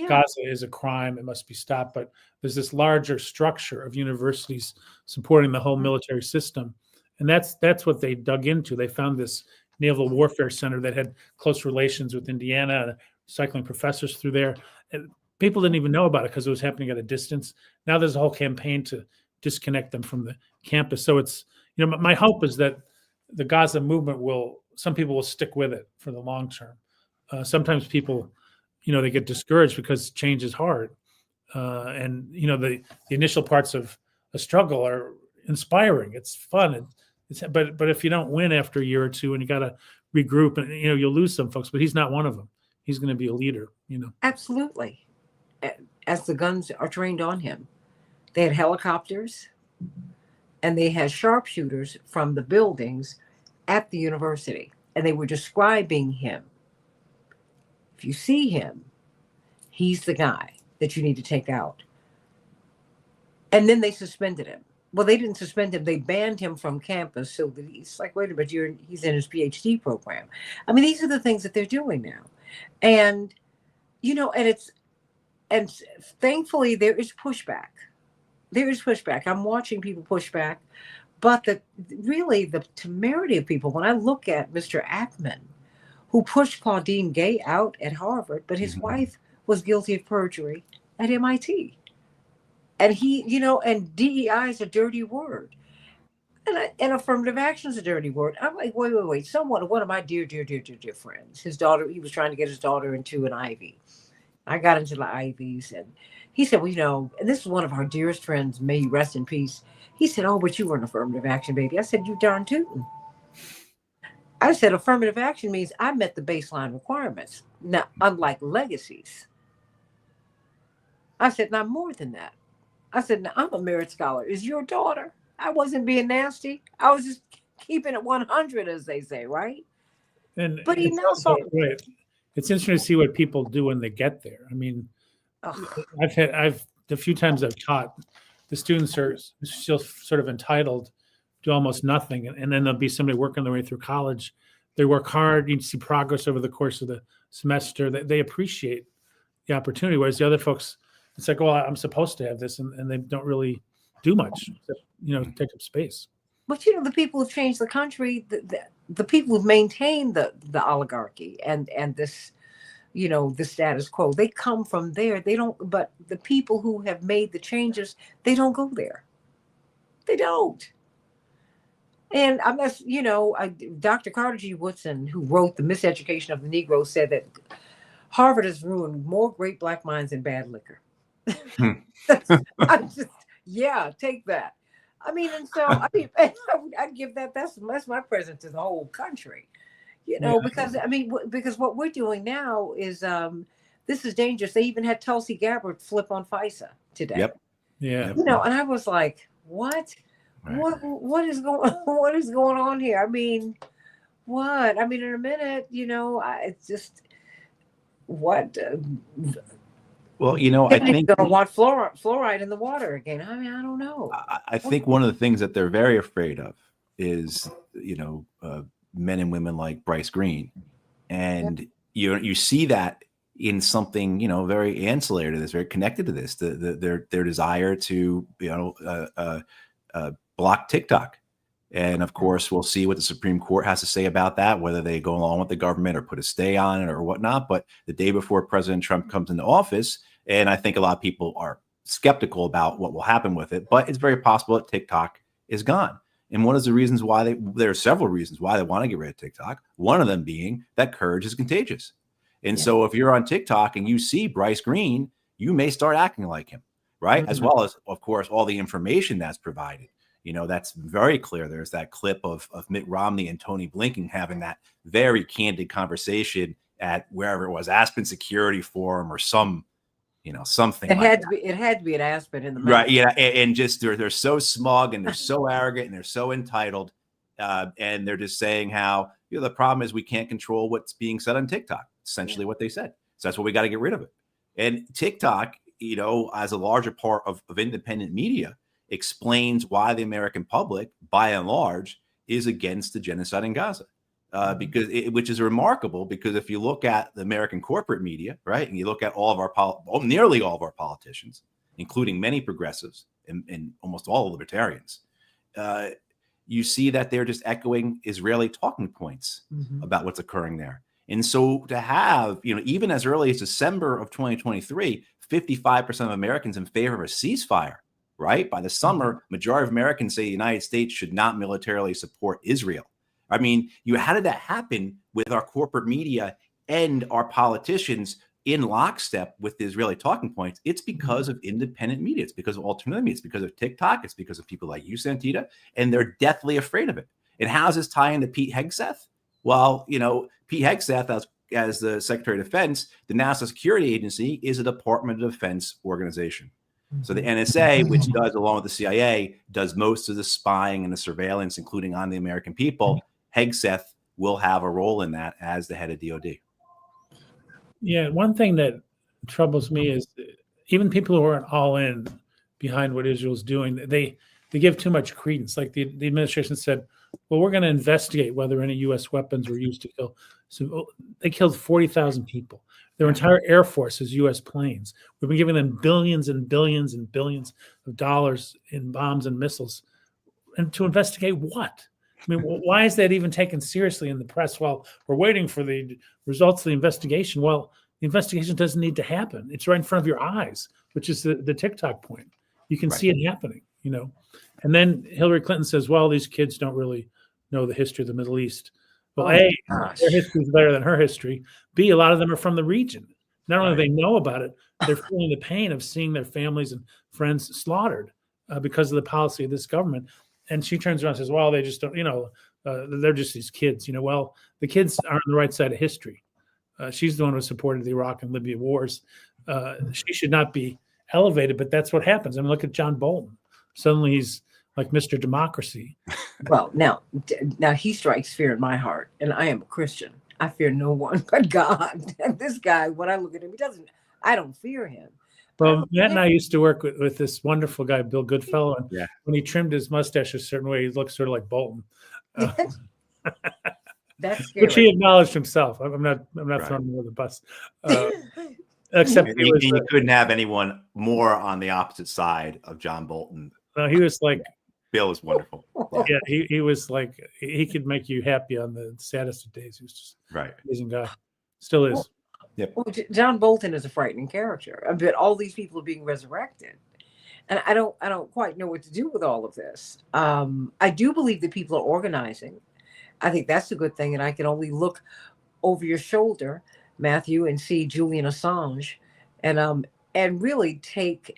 Gaza is a crime. It must be stopped. But there's this larger structure of universities supporting the whole military system. And that's what they dug into. They found this Naval Warfare Center that had close relations with Indiana, cycling professors through there. And people didn't even know about it because it was happening at a distance. Now there's a whole campaign to disconnect them from the campus. So it's, my hope is that the Gaza movement some people will stick with it for the long term. Sometimes people, they get discouraged because change is hard. And the initial parts of a struggle are inspiring. It's fun. But if you don't win after a year or two and you got to regroup and, you'll lose some folks, but he's not one of them. He's going to be a leader, Absolutely. As the guns are trained on him. They had helicopters and they had sharpshooters from the buildings at the university, and they were describing him. If you see him, he's the guy that you need to take out. And then they suspended him. Well, they didn't suspend him. They banned him from campus. So that he's like, wait a minute, he's in his PhD program. I mean, these are the things that they're doing now. And, and thankfully there is pushback. There is pushback. I'm watching people push back. But the temerity of people, when I look at Mr. Ackman, who pushed Claudine Gay out at Harvard, but his wife was guilty of perjury at MIT. And and DEI is a dirty word. And affirmative action is a dirty word. I'm like, wait. One of my dear friends, his daughter, he was trying to get his daughter into an Ivy. I got into the Ivies, and he said, well, and this is one of our dearest friends, may he rest in peace. He said, oh, but you were an affirmative action baby. I said, you darn tootin'. I said, affirmative action means I met the baseline requirements. Now, unlike legacies. I said, now more than that. I said, now I'm a merit scholar. Is your daughter? I wasn't being nasty. I was just keeping it 100, as they say, right? But he knows. Right. It's interesting to see what people do when they get there. I mean, the few times I've taught, the students are still sort of entitled to almost nothing. And then there'll be somebody working their way through college. They work hard. You see progress over the course of the semester. They appreciate the opportunity. Whereas the other folks, it's like, well, I'm supposed to have this. And they don't really do much, except, take up space. But, the people who've changed the country, the people who've maintained the oligarchy and this, the status quo, they come from there. They don't, but the people who have made the changes, they don't go there. They don't. And unless, Dr. Carter G. Woodson, who wrote The Miseducation of the Negro, said that Harvard has ruined more great black minds than bad liquor. Take that. I mean, and so, I'd give that's my present to the whole country, because what we're doing now is, this is dangerous. They even had Tulsi Gabbard flip on FISA today. Yep. Yeah. And I was like, what? Right. What is going on here? I mean, what? I mean, in a minute, it's just what. Well, I think they're going to want fluoride in the water again. I mean, I don't know. I think one of the things that they're very afraid of is, men and women like Bryce Green, and you see that in something very ancillary to this, very connected to this, their desire to block TikTok. And of course, we'll see what the Supreme Court has to say about that, whether they go along with the government or put a stay on it or whatnot. But the day before President Trump comes into office, and I think a lot of people are skeptical about what will happen with it, but it's very possible that TikTok is gone. And one of the reasons why there are several reasons why they want to get rid of TikTok. One of them being that courage is contagious. And so if you're on TikTok and you see Bryce Green, you may start acting like him, right? Mm-hmm. As well as, of course, all the information that's provided. That's very clear. There's that clip of Mitt Romney and Tony Blinken having that very candid conversation at wherever it was, Aspen Security Forum or some something It like had that. to be. It had to be an Aspen in the Right. mouth. Yeah. And just they're so smug and they're so arrogant and they're so entitled. And they're just saying how, the problem is we can't control what's being said on TikTok. Essentially what they said. So that's why we got to get rid of it. And TikTok, as a larger part of independent media, explains why the American public, by and large, is against the genocide in Gaza. Which is remarkable, because if you look at the American corporate media, right, and you look at all of our nearly all of our politicians, including many progressives and almost all libertarians, you see that they're just echoing Israeli talking points about what's occurring there. And so to have, even as early as December of 2023, 55% of Americans in favor of a ceasefire, right? By the summer, majority of Americans say the United States should not militarily support Israel. I mean, how did that happen with our corporate media and our politicians in lockstep with the Israeli talking points? It's because of independent media. It's because of alternative media. It's because of TikTok. It's because of people like you, Santita, and they're deathly afraid of it. And how does this tie into Pete Hegseth? Well, Pete Hegseth, as the Secretary of Defense, the National Security Agency is a Department of Defense organization. So the NSA, which does, along with the CIA, does most of the spying and the surveillance, including on the American people. Hegseth will have a role in that as the head of DOD. Yeah, one thing that troubles me is even people who aren't all in behind what Israel's doing, they give too much credence. Like the administration said, well, we're going to investigate whether any U.S. weapons were used to kill. So they killed 40,000 people. Their entire Air Force is U.S. planes. We've been giving them billions and billions and billions of dollars in bombs and missiles. And to investigate what? I mean, why is that even taken seriously in the press? Well, we're waiting for the results of the investigation. Well, the investigation doesn't need to happen. It's right in front of your eyes, which is the TikTok point. You can see it happening, And then Hillary Clinton says, well, these kids don't really know the history of the Middle East. Well, A, their history is better than her history. B, a lot of them are from the region. Not only do they know about it, they're feeling the pain of seeing their families and friends slaughtered because of the policy of this government. And she turns around and says, well, they just don't, they're just these kids. Well, the kids are on the right side of history. She's the one who supported the Iraq and Libya wars. She should not be elevated, but that's what happens. I mean, look at John Bolton. Suddenly he's like Mr. Democracy. Well, now he strikes fear in my heart, and I am a Christian. I fear no one but God. And this guy, when I look at him, I don't fear him. Well, Matt and I used to work with this wonderful guy, Bill Goodfellow, and when he trimmed his mustache a certain way, he looked sort of like Bolton. That's scary. Which he acknowledged himself. I'm not throwing him under the bus. Except he couldn't have anyone more on the opposite side of John Bolton. He was like Bill is wonderful. Yeah, he was like he could make you happy on the saddest of days. He was just an amazing guy. Still is. Well, John Bolton is a frightening character. But all these people are being resurrected, and I don't quite know what to do with all of this. I do believe that people are organizing. I think that's a good thing, and I can only look over your shoulder, Matthew, and see Julian Assange, and really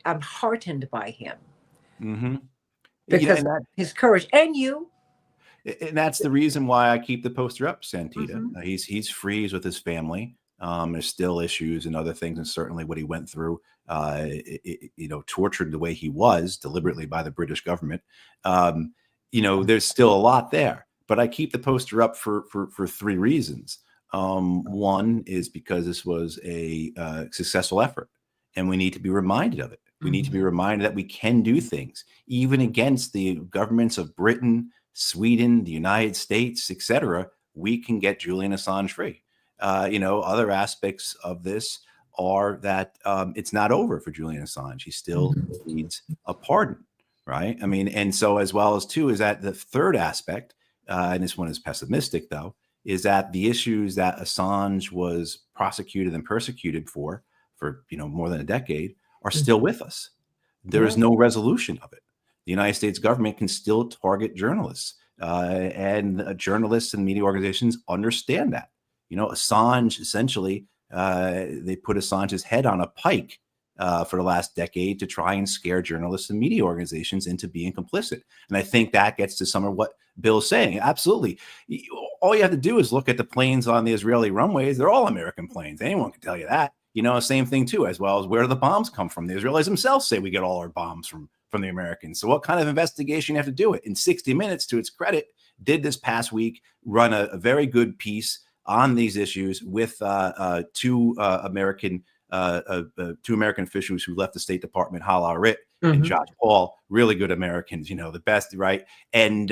I'm heartened by him because his courage, and you. And that's the reason why I keep the poster up, Santita. He's free. He's with his family. There's still issues and other things, and certainly what he went through, tortured the way he was deliberately by the British government. There's still a lot there, but I keep the poster up for three reasons. One is because this was a successful effort, and we need to be reminded of it. We need to be reminded that we can do things, even against the governments of Britain, Sweden, the United States, etc. We can get Julian Assange free. Other aspects of this are that it's not over for Julian Assange. He still needs a pardon, right? I mean, and so as well as too, is that the third aspect, and this one is pessimistic though, is that the issues that Assange was prosecuted and persecuted for more than a decade are still with us. There is no resolution of it. The United States government can still target journalists, and journalists and media organizations understand that. Assange, essentially, they put Assange's head on a pike for the last decade to try and scare journalists and media organizations into being complicit. And I think that gets to some of what Bill's saying. Absolutely. All you have to do is look at the planes on the Israeli runways. They're all American planes. Anyone can tell you that. same thing too, as well as where do the bombs come from? The Israelis themselves say we get all our bombs from the Americans. So what kind of investigation you have to do it? In 60 Minutes, to its credit, did this past week run a very good piece on these issues with two American officials who left the State Department, Hala Arit and Josh Paul, really good Americans, the best, right? And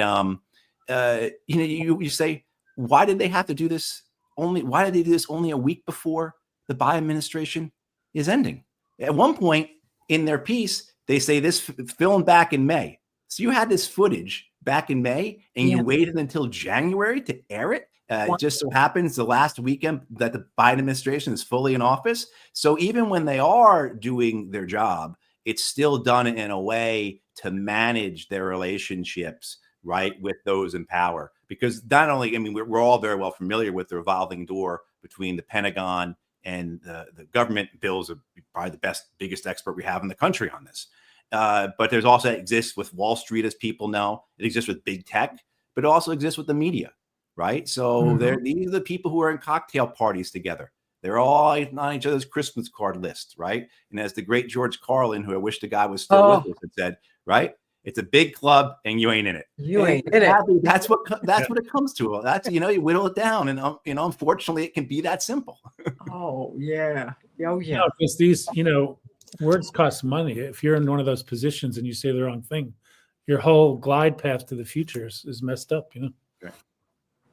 you say, why did they have to do this why did they do this only a week before the Biden administration is ending? At one point in their piece, they say this filmed back in May. So you had this footage back in May and you waited until January to air it. It just so happens the last weekend that the Biden administration is fully in office. So even when they are doing their job, it's still done in a way to manage their relationships, right, with those in power. Because not only, we're all very well familiar with the revolving door between the Pentagon and the government. Bill's probably the biggest expert we have in the country on this. But there's also, it exists with Wall Street, as people know. It exists with big tech, but it also exists with the media, right? So these are the people who are in cocktail parties together. They're all on each other's Christmas card list, right? And as the great George Carlin, who I wish the guy was still with us, had said, right? It's a big club and you ain't in it. You ain't in it. That's what it comes to. That's, you whittle it down, and unfortunately it can be that simple. Oh yeah. Because these, words cost money. If you're in one of those positions and you say the wrong thing, your whole glide path to the future is messed up, Right.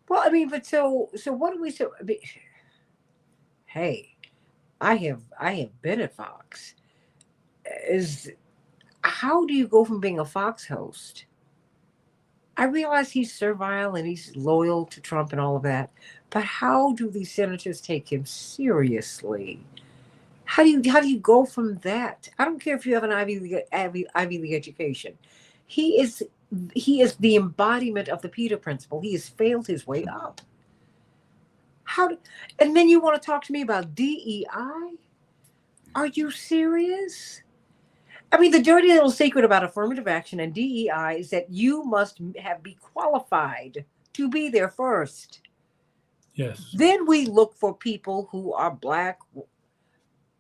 Well, but so what do we say? Hey, I have been at Fox. How do you go from being a Fox host? I realize he's servile and he's loyal to Trump and all of that, but how do these senators take him seriously? How do you go from that? I don't care if you have an Ivy League education. He is the embodiment of the Peter Principle. He has failed his way up. And then you want to talk to me about DEI? Are you serious? The dirty little secret about affirmative action and DEI is that you must be qualified to be there first. Yes. Then we look for people who are Black,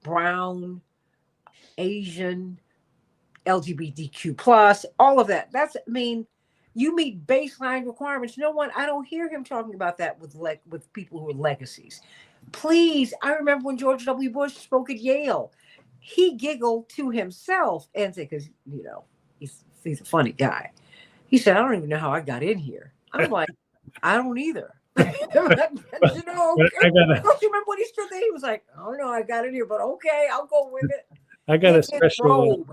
brown, Asian, LGBTQ+, all of that. You meet baseline requirements. I don't hear him talking about that with people who are legacies. Please, I remember when George W. Bush spoke at Yale, he giggled to himself and said, because, he's a funny guy. He said, I don't even know how I got in here. I'm like, I don't either. Don't you remember when he stood there? He was like, I don't know, I got in here, but okay, I'll go with it. I got a special,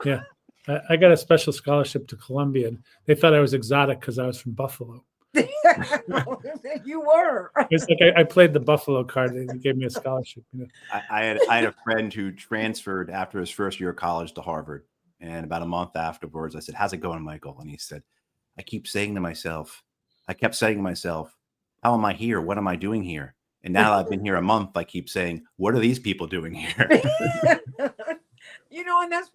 I got a special scholarship to Columbia, and they thought I was exotic because I was from Buffalo. You were. It's like I played the Buffalo card. They gave me a scholarship. I had a friend who transferred after his first year of college to Harvard, and about a month afterwards, I said, "How's it going, Michael?" And he said, I kept saying to myself, how am I here? What am I doing here? And now I've been here a month, I keep saying, what are these people doing here? And that's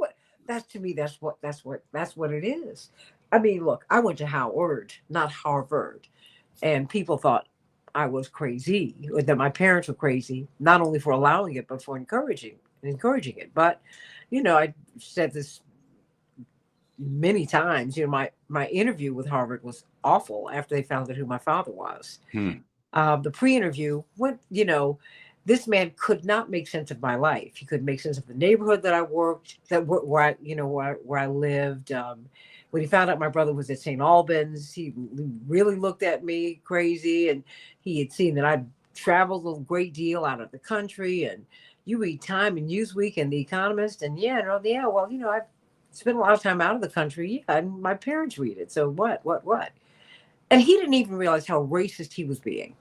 what it is. Look, I went to Howard, not Harvard, and people thought I was crazy, or that my parents were crazy, not only for allowing it, but for encouraging it. But, I said this many times, my interview with Harvard was awful after they found out who my father was. The pre-interview went, this man could not make sense of my life. He couldn't make sense of the neighborhood that I worked, where I lived. When he found out my brother was at St. Albans, he really looked at me crazy, and he had seen that I'd traveled a great deal out of the country. And you read Time and Newsweek and The Economist, and I've spent a lot of time out of the country. Yeah, and my parents read it. So what? And he didn't even realize how racist he was being.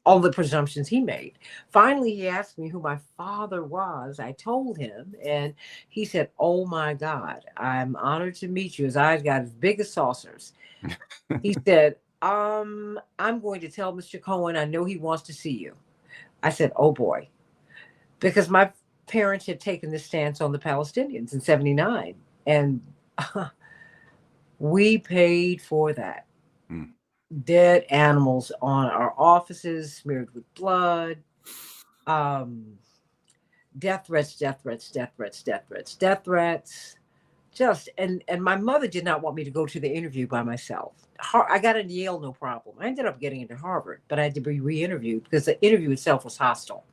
All the presumptions he made. Finally, he asked me who my father was. I told him, and he said, "Oh my God, I'm honored to meet you." His eyes got as big as saucers. He said, I'm going to tell Mr. Cohen, I know he wants to see you. I said, oh boy, because my parents had taken this stance on the Palestinians in 1979, and we paid for that. Dead animals on our offices, smeared with blood. death threats, death threats, death threats, death threats, death threats. Just and my mother did not want me to go to the interview by myself. I got into Yale, no problem. I ended up getting into Harvard, but I had to be re-interviewed because the interview itself was hostile.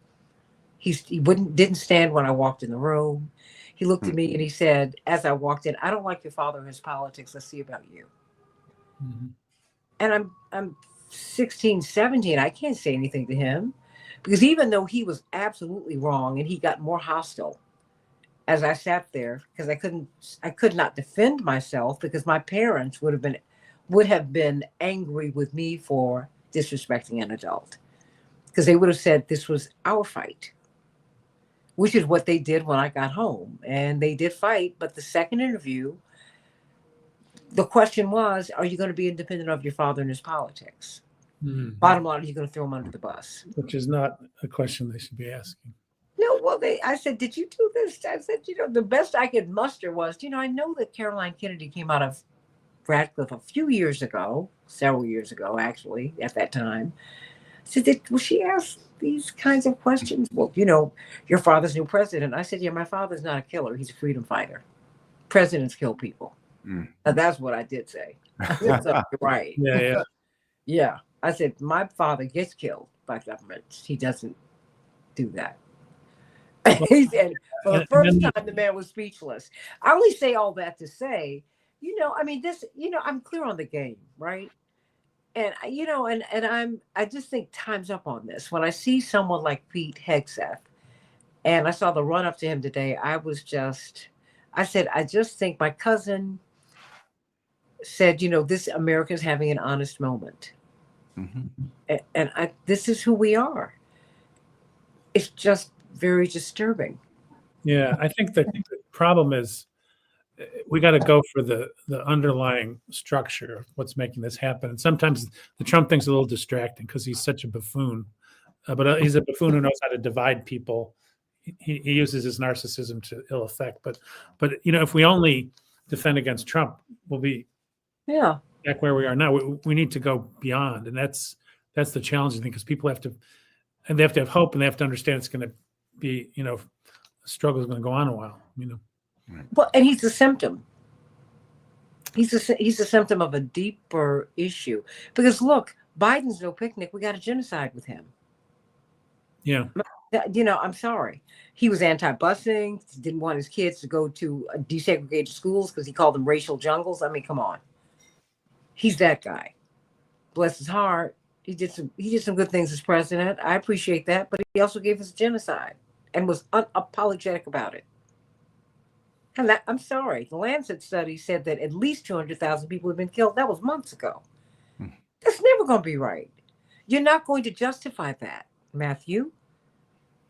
He didn't stand when I walked in the room. He looked at me and he said, as I walked in, "I don't like your father and his politics. Let's see about you." Mm-hmm. And I'm 16, 17. I can't say anything to him because even though he was absolutely wrong and he got more hostile as I sat there, because I could not defend myself because my parents would have been angry with me for disrespecting an adult, because they would have said this was our fight, which is what they did when I got home. And they did fight. But the second interview, the question was, are you going to be independent of your father and his politics? Mm-hmm. Bottom line, are you going to throw him under the bus? Which is not a question they should be asking. No, well, I said, did you do this? I said, the best I could muster was, I know that Caroline Kennedy came out of Radcliffe a few years ago, several years ago, actually, at that time. I said, was she asked these kinds of questions? Well, your father's new president. I said, yeah, my father's not a killer. He's a freedom fighter. Presidents kill people. Now, that's what I did say. I said, so you're right. Yeah. Yeah. I said, my father gets killed by government. He doesn't do that. He said, for the first time, the man was speechless. I only say all that to say, I'm clear on the game, right? And I just think time's up on this. When I see someone like Pete Hegseth, and I saw the run up to him today, I said, I just think my cousin said, this America's having an honest moment. Mm-hmm. And this is who we are. It's just very disturbing. Yeah, I think the problem is we got to go for the underlying structure of what's making this happen. And sometimes the Trump thing's a little distracting because he's such a buffoon, but he's a buffoon who knows how to divide people. He uses his narcissism to ill effect. But if we only defend against Trump, we'll be back where we are now. We need to go beyond, and that's the challenging thing, because people have to have hope, and they have to understand it's going to be, the struggle is going to go on a while. Well, and he's a symptom. He's a symptom of a deeper issue. Because look, Biden's no picnic. We got a genocide with him. Yeah. I'm sorry. He was anti-busing. Didn't want his kids to go to desegregated schools because he called them racial jungles. I mean, come on. He's that guy. Bless his heart. He did some good things as president. I appreciate that. But he also gave us genocide and was unapologetic about it. And I'm sorry, the Lancet study said that at least 200,000 people have been killed. That was months ago. That's never going to be right. You're not going to justify that, Matthew.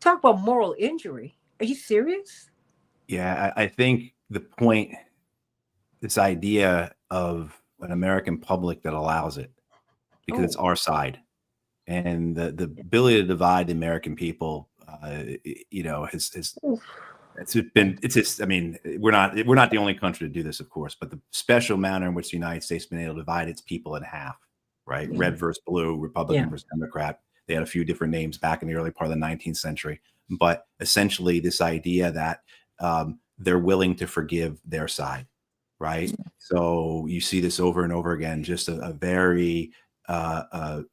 Talk about moral injury. Are you serious? Yeah, I think the point, this idea of an American public that allows it, because it's our side, and the ability to divide the American people, we're not the only country to do this, of course, but the special manner in which the United States has been able to divide its people in half, right? Yeah. Red versus blue, Republican versus Democrat. They had a few different names back in the early part of the 19th century, but essentially this idea that they're willing to forgive their side, right? Yeah. So you see this over and over again, just a very a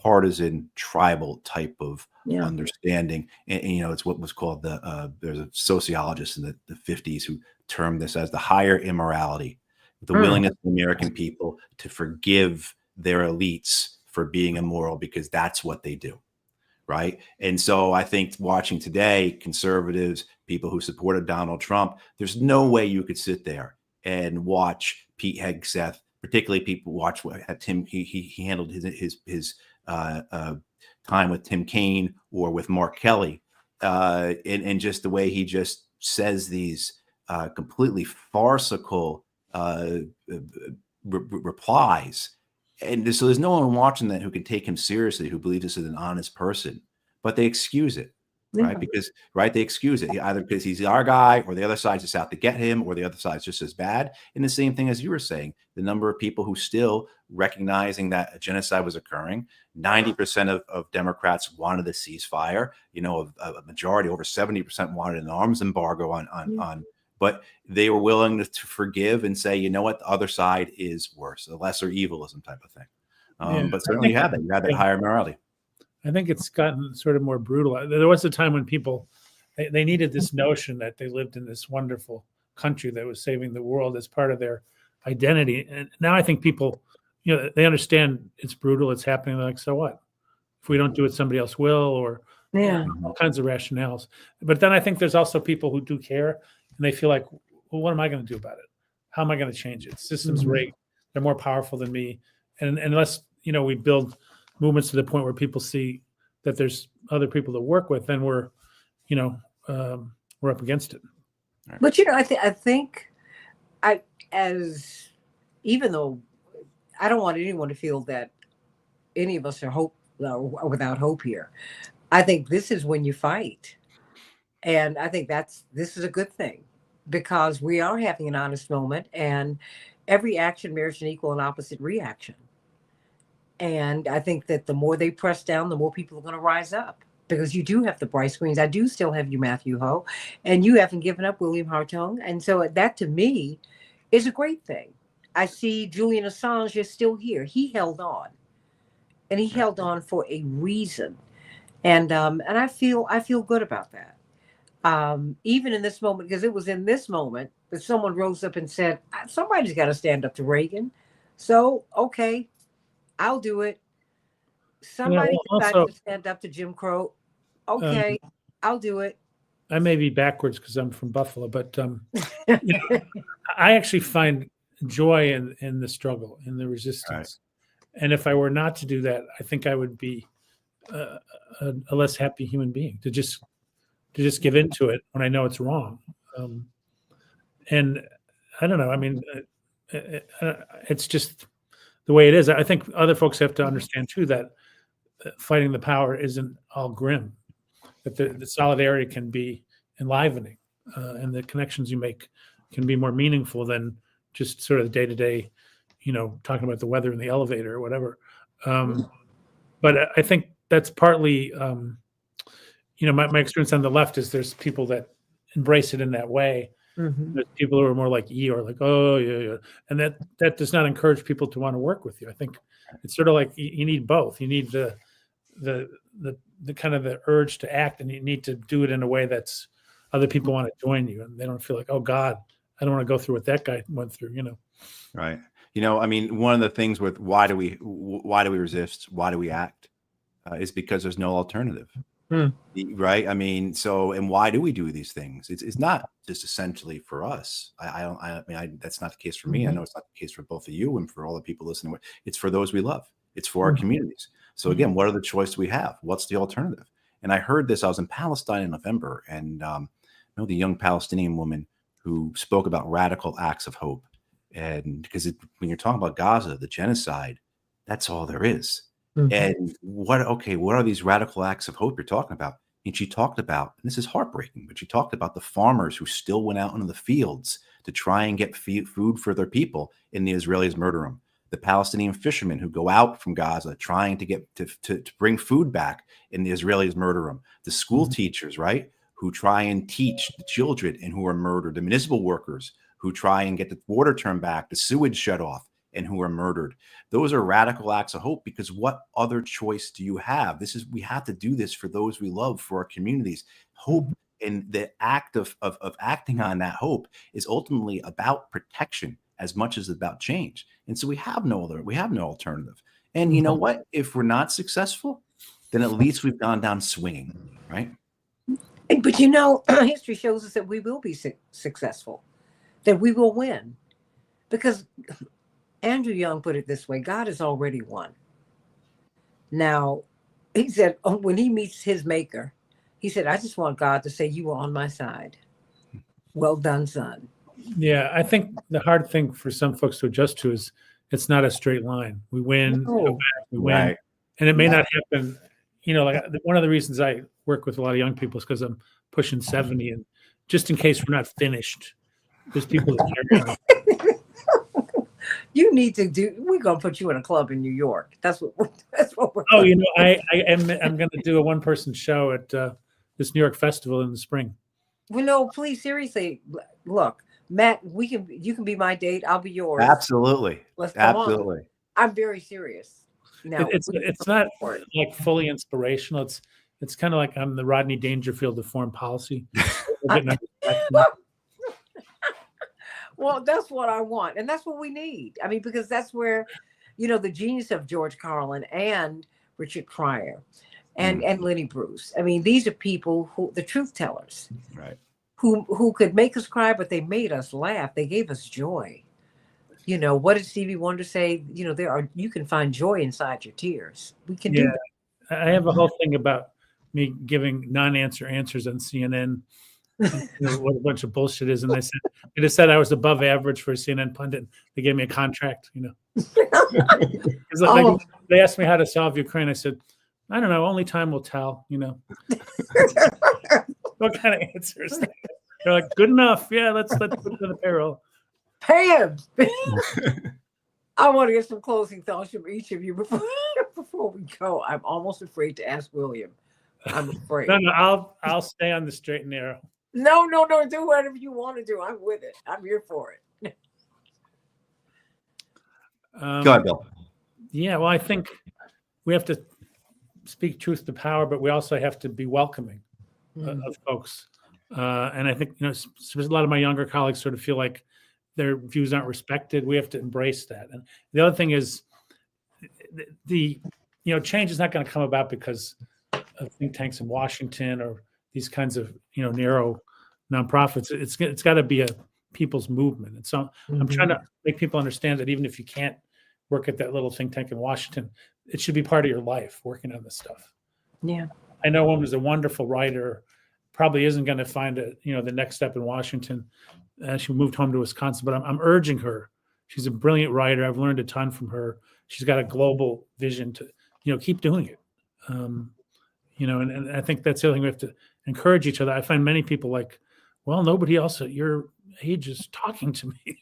partisan, tribal type of understanding. And it's what was called there's a sociologist in the 50s who termed this as the higher immorality, the willingness of the American people to forgive their elites for being immoral, because that's what they do, right? And so I think watching today, conservatives, people who supported Donald Trump, there's no way you could sit there and watch Pete Hegseth, particularly people watch what Tim, he handled his time with Tim Kaine or with Mark Kelly, and just the way he just says these completely farcical replies. And so there's no one watching that who can take him seriously, who believes this is an honest person, but they excuse it. right? Because they excuse it either because he's our guy, or the other side's just out to get him, or the other side's just as bad. And the same thing as you were saying, the number of people who still recognizing that a genocide was occurring. 90% of Democrats wanted a ceasefire. A majority, over 70%, wanted an arms embargo on. But they were willing to forgive and say, you know what, the other side is worse, a lesser evilism type of thing. But certainly you have that higher morality. I think it's gotten sort of more brutal. There was a time when people, they needed this notion that they lived in this wonderful country that was saving the world as part of their identity. And now I think people, they understand it's brutal, it's happening. They're like, so what? If we don't do it, somebody else will, or all kinds of rationales. But then I think there's also people who do care, and they feel like, well, what am I going to do about it? How am I going to change it? Systems rigged. They're more powerful than me. And unless, we build movements to the point where people see that there's other people to work with, then we're up against it. Right. But I think even though I don't want anyone to feel that any of us are without hope here, I think this is when you fight, and I think this is a good thing, because we are having an honest moment, and every action merits an equal and opposite reaction. And I think that the more they press down, the more people are going to rise up, because you do have the bright screens. I do still have you, Matthew Ho, and you haven't given up, William Hartung. And so that, to me, is a great thing. I see Julian Assange is still here. He held on, and he held on for a reason. And I feel good about that. Even in this moment, because it was in this moment that someone rose up and said, somebody's got to stand up to Reagan. So, okay, I'll do it. Somebody decided to stand up to Jim Crow. Okay, I'll do it. I may be backwards because I'm from Buffalo, but I actually find joy in the struggle, in the resistance. Right. And if I were not to do that, I think I would be a less happy human being, to just give into it when I know it's wrong. And I don't know. I mean, it's just the way it is. I think other folks have to understand too that fighting the power isn't all grim. That the solidarity can be enlivening, and the connections you make can be more meaningful than just sort of the day-to-day, talking about the weather in the elevator or whatever. But I think that's partly, my experience on the left is there's people that embrace it in that way. Mm-hmm. There's people who are more like E, or like, oh yeah, and that does not encourage people to want to work with you. I think it's sort of like you need both. You need the kind of the urge to act, and you need to do it in a way that's other people want to join you, and they don't feel like, oh God, I don't want to go through what that guy went through. Right. I mean, one of the things with why do we resist? Why do we act? Is because there's no alternative. Right. I mean, and why do we do these things? It's not just essentially for us. I mean, that's not the case for me. I know it's not the case for both of you and for all the people listening. It's for those we love. It's for our communities. So again, what are the choices we have? What's the alternative? And I heard this. I was in Palestine in November, and the young Palestinian woman who spoke about radical acts of hope. And because when you're talking about Gaza, the genocide, that's all there is. Mm-hmm. And what are these radical acts of hope you're talking about? And she talked about, and this is heartbreaking, but she talked about the farmers who still went out into the fields to try and get food for their people, and the Israelis murder them. The Palestinian fishermen who go out from Gaza trying to get to bring food back, and the Israelis murder them. The school teachers, right, who try and teach the children and who are murdered. The municipal workers who try and get the water turned back, the sewage shut off, and who are murdered. Those are radical acts of hope, because what other choice do you have? We have to do this for those we love, for our communities. Hope, and the act of acting on that hope is ultimately about protection as much as about change. And so we have no alternative. And you know what? If we're not successful, then at least we've gone down swinging, right? But history shows us that we will be successful, that we will win, because Andrew Young put it this way: God has already won. Now, he said, when he meets his maker, he said, I just want God to say, you were on my side. Well done, son. Yeah, I think the hard thing for some folks to adjust to is it's not a straight line. We win, we go back, we win. Right. And it may not happen. Like one of the reasons I work with a lot of young people is because I'm pushing 70, and just in case we're not finished, there's people that carry on. You need to do. We're gonna put you in a club in New York. That's what we're. Oh, you know, I'm going to do a 1-person show at this New York festival in the spring. Well, no, please, seriously, look, Matt. You can be my date. I'll be yours. Absolutely. Let's come Absolutely. on. I'm very serious. Now, It's not like fully inspirational. It's kind of like I'm the Rodney Dangerfield of foreign policy. Well, that's what I want, and that's what we need. I mean, because that's where, the genius of George Carlin and Richard Pryor and Lenny Bruce. I mean, these are people who, the truth tellers, right? Who could make us cry, but they made us laugh. They gave us joy. What did Stevie Wonder say? You can find joy inside your tears. We can do that. I have a whole thing about me giving non-answer answers on CNN. What a bunch of bullshit is, and they just said I was above average for a CNN pundit. They gave me a contract, they asked me how to solve Ukraine. I said, I don't know, only time will tell. What kind of answers? They're like, good enough. Yeah, let's put it to the payroll. Pay him. I want to get some closing thoughts from each of you before we go. I'm almost afraid to ask William. I'm afraid. No, I'll stay on the straight and narrow. No. Do whatever you want to do. I'm with it. I'm here for it. Go ahead, Bill. Yeah, well, I think we have to speak truth to power, but we also have to be welcoming of folks. And I think, a lot of my younger colleagues sort of feel like their views aren't respected. We have to embrace that. And the other thing is the change is not going to come about because of think tanks in Washington or these kinds of, narrow nonprofits. It's got to be a people's movement. And so I'm trying to make people understand that even if you can't work at that little think tank in Washington, it should be part of your life working on this stuff. Yeah. I know one was a wonderful writer, probably isn't going to find the next step in Washington. She moved home to Wisconsin, but I'm urging her. She's a brilliant writer. I've learned a ton from her. She's got a global vision to, keep doing it. And I think that's the other thing we have to encourage each other. I find many people like, well, nobody else at your age is talking to me.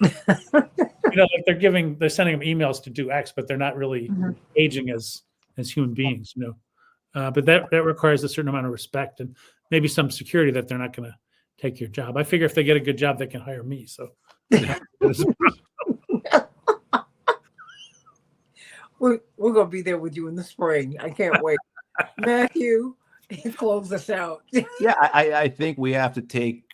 Like they're sending them emails to do X, but they're not really aging as human beings, But that requires a certain amount of respect and maybe some security that they're not going to take your job. I figure if they get a good job, they can hire me. So we're going to be there with you in the spring. I can't wait. Matthew, close us out. Yeah, I think we have to take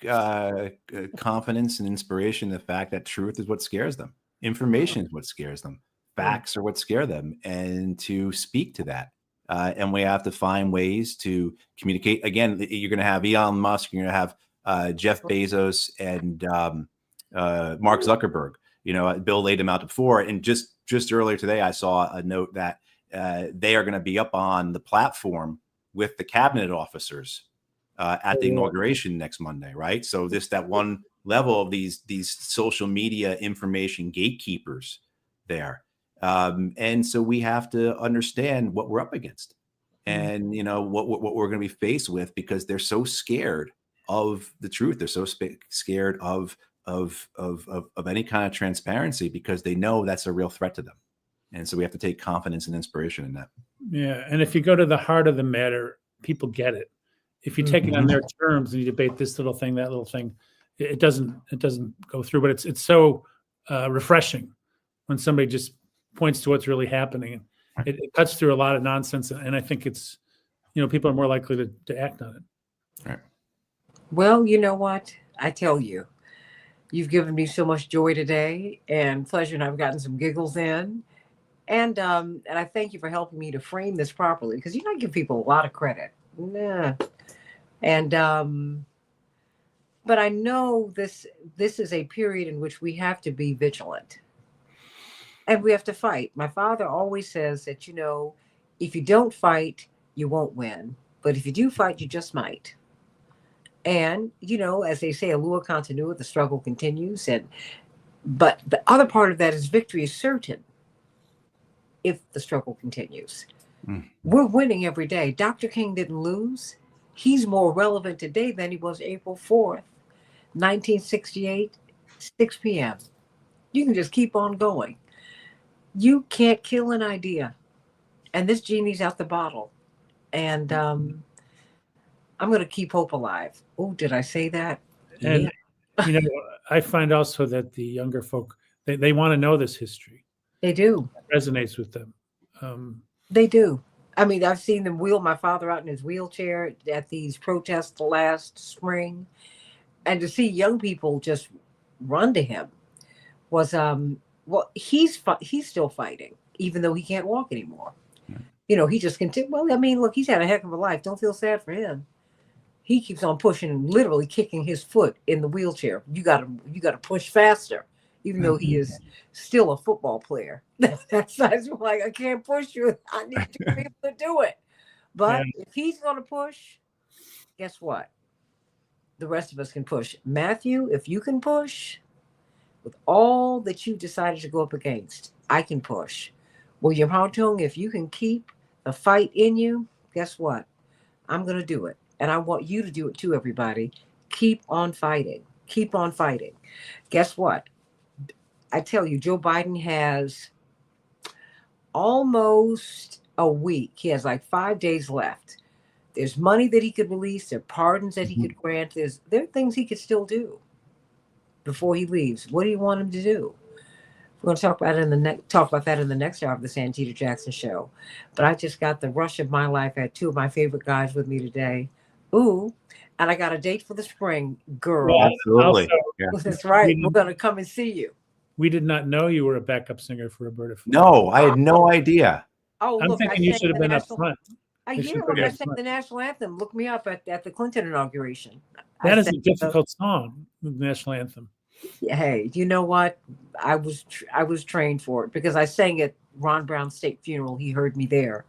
confidence and inspiration in the fact that truth is what scares them. Information is what scares them. Facts are what scare them, and to speak to that. And we have to find ways to communicate. Again, you're going to have Elon Musk, you're going to have Jeff Bezos and Mark Zuckerberg. Bill laid them out before. And just earlier today, I saw a note that they are going to be up on the platform with the cabinet officers at the inauguration next Monday, right? So that one level of these social media information gatekeepers there. And so we have to understand what we're up against and, what we're going to be faced with, because they're so scared of the truth. They're so scared of any kind of transparency because they know that's a real threat to them. And so we have to take confidence and inspiration in that. Yeah. And if you go to the heart of the matter, people get it. If you take it on their terms and you debate this little thing, that little thing, it doesn't go through. But it's so refreshing when somebody just points to what's really happening. It cuts through a lot of nonsense. And I think it's, people are more likely to act on it. Right. Well, you know what? I tell you, you've given me so much joy today and pleasure, and I've gotten some giggles in. And I thank you for helping me to frame this properly, because I give people a lot of credit. Nah. And but I know this is a period in which we have to be vigilant. And we have to fight. My father always says that, if you don't fight, you won't win. But if you do fight, you just might. And, as they say, Alua continua, the struggle continues. But the other part of that is victory is certain if the struggle continues. We're winning every day. Dr. King didn't lose. He's more relevant today than he was April 4th, 1968, 6 p.m. You can just keep on going. You can't kill an idea. And this genie's out the bottle. And I'm going to keep hope alive. Oh, did I say that? And, Yeah. I find also that the younger folk, they want to know this history. They do. It resonates with them. They do. I mean, I've seen them wheel my father out in his wheelchair at these protests last spring. And to see young people just run to him was, well, he's still fighting, even though he can't walk anymore. He just continues. Well, I mean, look, he's had a heck of a life. Don't feel sad for him. He keeps on pushing and literally kicking his foot in the wheelchair. You got to push faster, even though he is still a football player. That's like, I can't push you. I need to be able to do it. But if he's going to push, guess what? The rest of us can push. Matthew, if you can push with all that you decided to go up against, I can push. William Hartung, if you can keep the fight in you, guess what? I'm going to do it. And I want you to do it too, everybody. Keep on fighting. Keep on fighting. Guess what? I tell you, Joe Biden has almost a week. He has like 5 days left. There's money that he could release. There are pardons that he could grant. There are things he could still do before he leaves. What do you want him to do? We're going to talk about that in the next hour of the Santita Jackson Show. But I just got the rush of my life. I had two of my favorite guys with me today. Ooh, and I got a date for the spring, girl. Well, Absolutely. also, That's right. We're going to come and see you. We did not know you were a backup singer for Roberta Flack. No, I had no idea. Oh, I'm look, thinking you should have been up front. I You hear should when be I up sang front. the national anthem. Look me up at the Clinton inauguration. That is a difficult song, the national anthem. Hey, you know what? I was trained for it because I sang at Ron Brown's state funeral. He heard me there,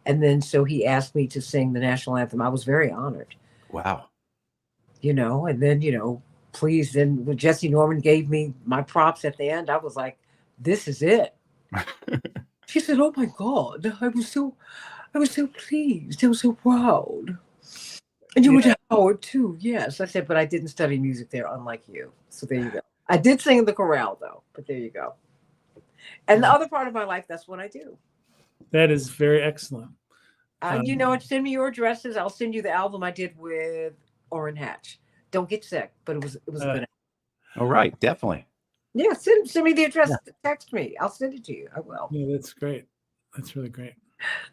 and then so he asked me to sing the national anthem. I was very honored. Wow. And then please. Then when Jesse Norman gave me my props at the end, I was like, "This is it." She said, "Oh my God, I was so pleased. I was so proud." And you went to Howard too, yes. I said, but I didn't study music there, unlike you. So there you go. I did sing in the chorale though, but there you go. And the other part of my life, that's what I do. That is very excellent. Send me your addresses. I'll send you the album I did with Orrin Hatch. Don't get sick, but it was good. All right, definitely. Yeah, send me the address. Yeah. Text me. I'll send it to you. I will. Yeah, that's great. That's really great.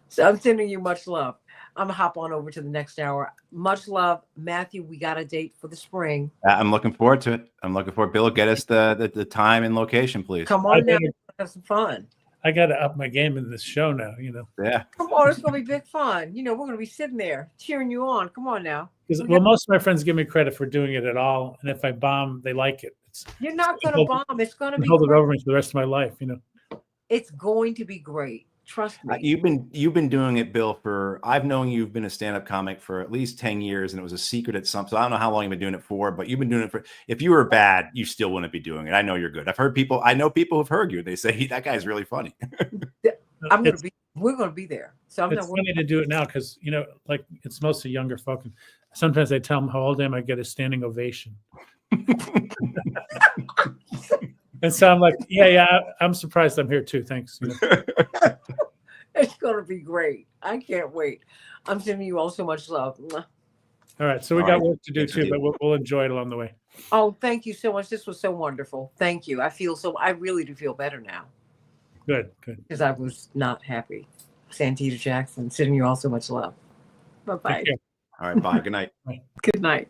So I'm sending you much love. I'm gonna hop on over to the next hour. Much love, Matthew. We got a date for the spring. I'm looking forward to it. Bill, get us the time and location, please. Come on now, have some fun. I got to up my game in this show now. Yeah. Come on, it's gonna be big fun. We're gonna be sitting there cheering you on. Come on now. Well, most of my friends give me credit for doing it at all, and if I bomb, they like it. You're not gonna bomb. It's gonna be hold it over me for the rest of my life. It's going to be great. Trust me. You've been doing it, Bill, I've known you've been a stand-up comic for at least 10 years, and it was a secret at some. So I don't know how long you've been doing it for, but you've been doing it for. If you were bad, you still wouldn't be doing it. I know you're good. I know people who've heard you. They say that guy's really funny. We're gonna be there. So I'm it's funny to do it now because like it's mostly younger folk. And sometimes I tell them how old I am. I get a standing ovation. And so I'm like, yeah, I'm surprised I'm here too. Thanks. It's going to be great. I can't wait. I'm sending you all so much love. All right. So we got work to do too, but we'll enjoy it along the way. Oh, thank you so much. This was so wonderful. Thank you. I really do feel better now. Good. Because I was not happy. Santita Jackson, sending you all so much love. Bye-bye. All right. Bye. Good night. Good night.